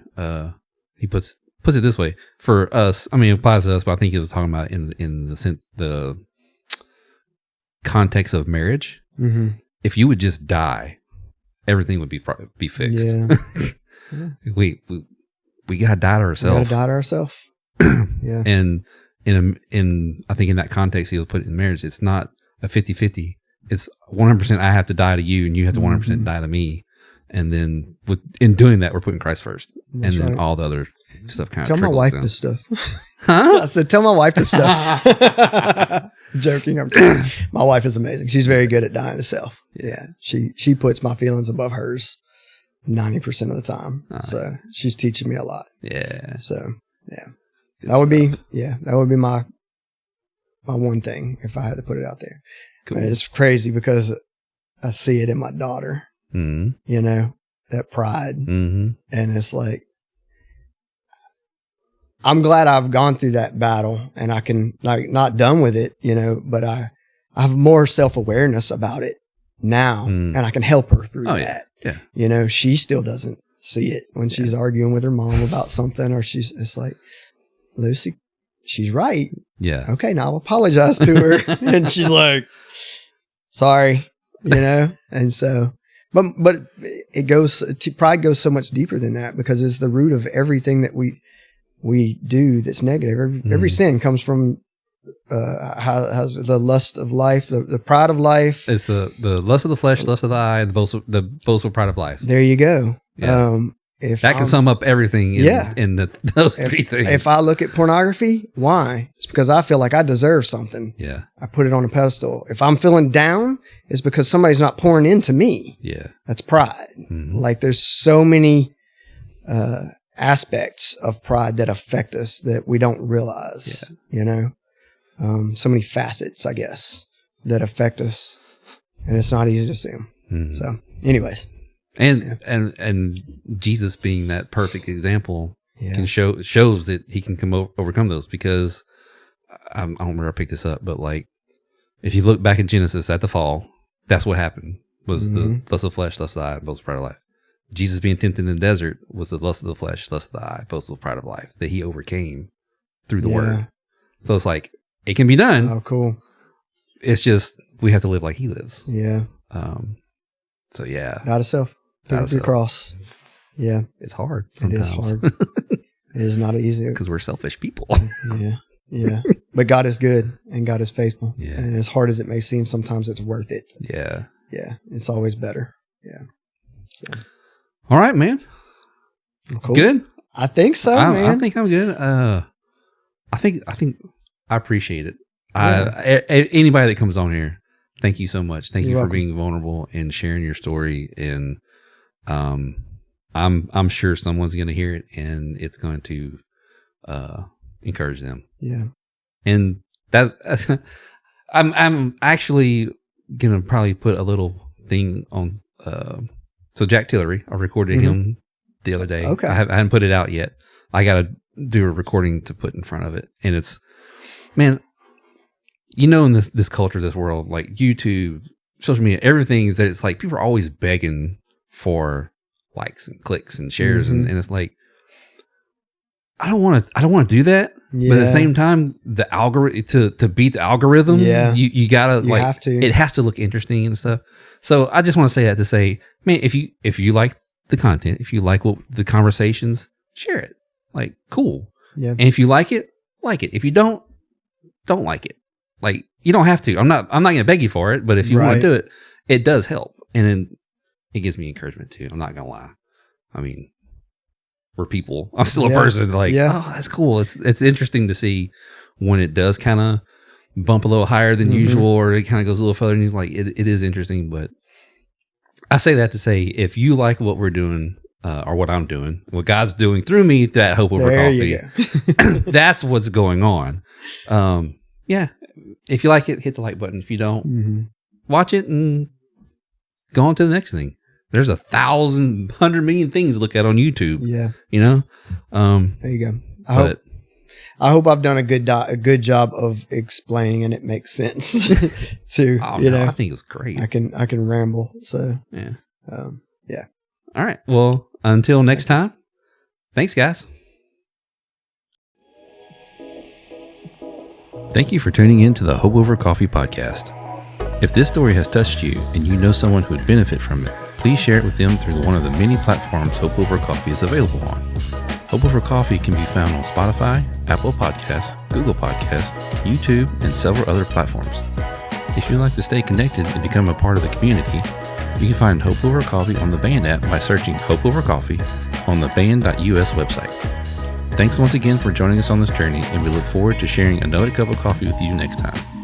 he puts it this way for us. I mean, it applies to us, but I think he was talking about in the sense, the context of marriage. Mm-hmm. If you would just die, everything would be fixed. Yeah. we gotta die to ourselves. We gotta die to ourselves. Yeah. And in I think in that context he was putting in marriage, it's not a 50-50. It's 100% I have to die to you, and you have to 100% die to me. And then in doing that, we're putting Christ first. That's and then right. All the other stuff kind of tell my wife down. This stuff. Huh? I said, tell my wife this stuff. Joking. I'm kidding. My wife is amazing. She's very good at dying to self. Yeah. She puts my feelings above hers 90% of the time. So she's teaching me a lot. Yeah. So yeah, that would be my one thing if I had to put it out there. Cool. It's crazy because I see it in my daughter, you know, that pride. And it's like, I'm glad I've gone through that battle and I can, like, not done with it, you know, but I have more self-awareness about it now and I can help her through that. Yeah. You know, she still doesn't see it when she's arguing with her mom about something, or it's like, Lucy, she's right. Yeah. Okay, now I'll apologize to her. And she's like, sorry, you know? And so, but pride goes so much deeper than that, because it's the root of everything that we do that's negative. Every sin comes from how's the lust of life, the pride of life. It's the lust of the flesh, lust of the eye, the boastful pride of life. There you go. Yeah. If that can sum up everything in those three things. If I look at pornography, why? It's because I feel like I deserve something. Yeah. I put it on a pedestal. If I'm feeling down, it's because somebody's not pouring into me. Yeah. That's pride. Like, there's so many aspects of pride that affect us that we don't realize, you know? So many facets, I guess, that affect us, and it's not easy to see them. So anyways. And Jesus being that perfect example can shows that he can overcome those, because I don't remember where I picked this up, but like, if you look back in Genesis at the fall, that's what happened, was the lust of the flesh, lust of the eye, boastful pride of life. Jesus being tempted in the desert was the lust of the flesh, lust of the eye, boastful pride of life, that he overcame through the word. So it's like, it can be done. Oh, cool. It's just, we have to live like he lives. Yeah. So yeah. Not a self. The cross. Yeah. It's hard sometimes. It is hard. It is not easy. Because we're selfish people. Yeah. Yeah. But God is good and God is faithful. Yeah. And as hard as it may seem, sometimes it's worth it. Yeah. Yeah. It's always better. Yeah. So. All right, man. Cool. Good? I think so, man. I think I'm good. I think I appreciate it. Yeah. Anybody that comes on here, thank you so much. Thank you for being vulnerable and sharing your story. And I'm sure someone's going to hear it and it's going to encourage them. Yeah. And that's I'm actually going to probably put a little thing on. So Jack Tillery, I recorded him the other day. Okay. I haven't put it out yet. I got to do a recording to put in front of it. And it's, man, you know, in this culture, this world, like YouTube, social media, everything is that it's like people are always begging for likes and clicks and shares. And it's like, I don't want to do that. Yeah. But at the same time, the algorithm, to beat the algorithm, you gotta, like, have to. It has to look interesting and stuff. So I just want to say that to say, man, if you like the content, if you like the conversations, share it. Like, cool. Yeah. And if you like it, like it. If you don't like it. Like, you don't have to. I'm not going to beg you for it, but if you want to do it, it does help. And then it gives me encouragement too. I'm not going to lie. I mean, we're people. I'm still a person. Like, oh, that's cool. It's interesting to see when it does kind of bump a little higher than usual, or it kind of goes a little further. And he's like, it is interesting. But I say that to say, if you like what we're doing, or what I'm doing, what God's doing through me, that Hope Over Coffee, that's what's going on. Yeah. If you like it, hit the like button. If you don't, watch it and go on to the next thing. There's 100 million things to look at on YouTube. Yeah. You know? There you go. I hope I've done a good job of explaining and it makes sense to, I think it's great. I can ramble. So, yeah. Yeah. All right. Well, until next time, thanks, guys. Thank you for tuning in to the Hope Over Coffee podcast. If this story has touched you and you know someone who would benefit from it, please share it with them through one of the many platforms Hope Over Coffee is available on. Hope Over Coffee can be found on Spotify, Apple Podcasts, Google Podcasts, YouTube, and several other platforms. If you'd like to stay connected and become a part of the community, you can find Hope Over Coffee on the Band app by searching Hope Over Coffee on the band.us website. Thanks once again for joining us on this journey, and we look forward to sharing another cup of coffee with you next time.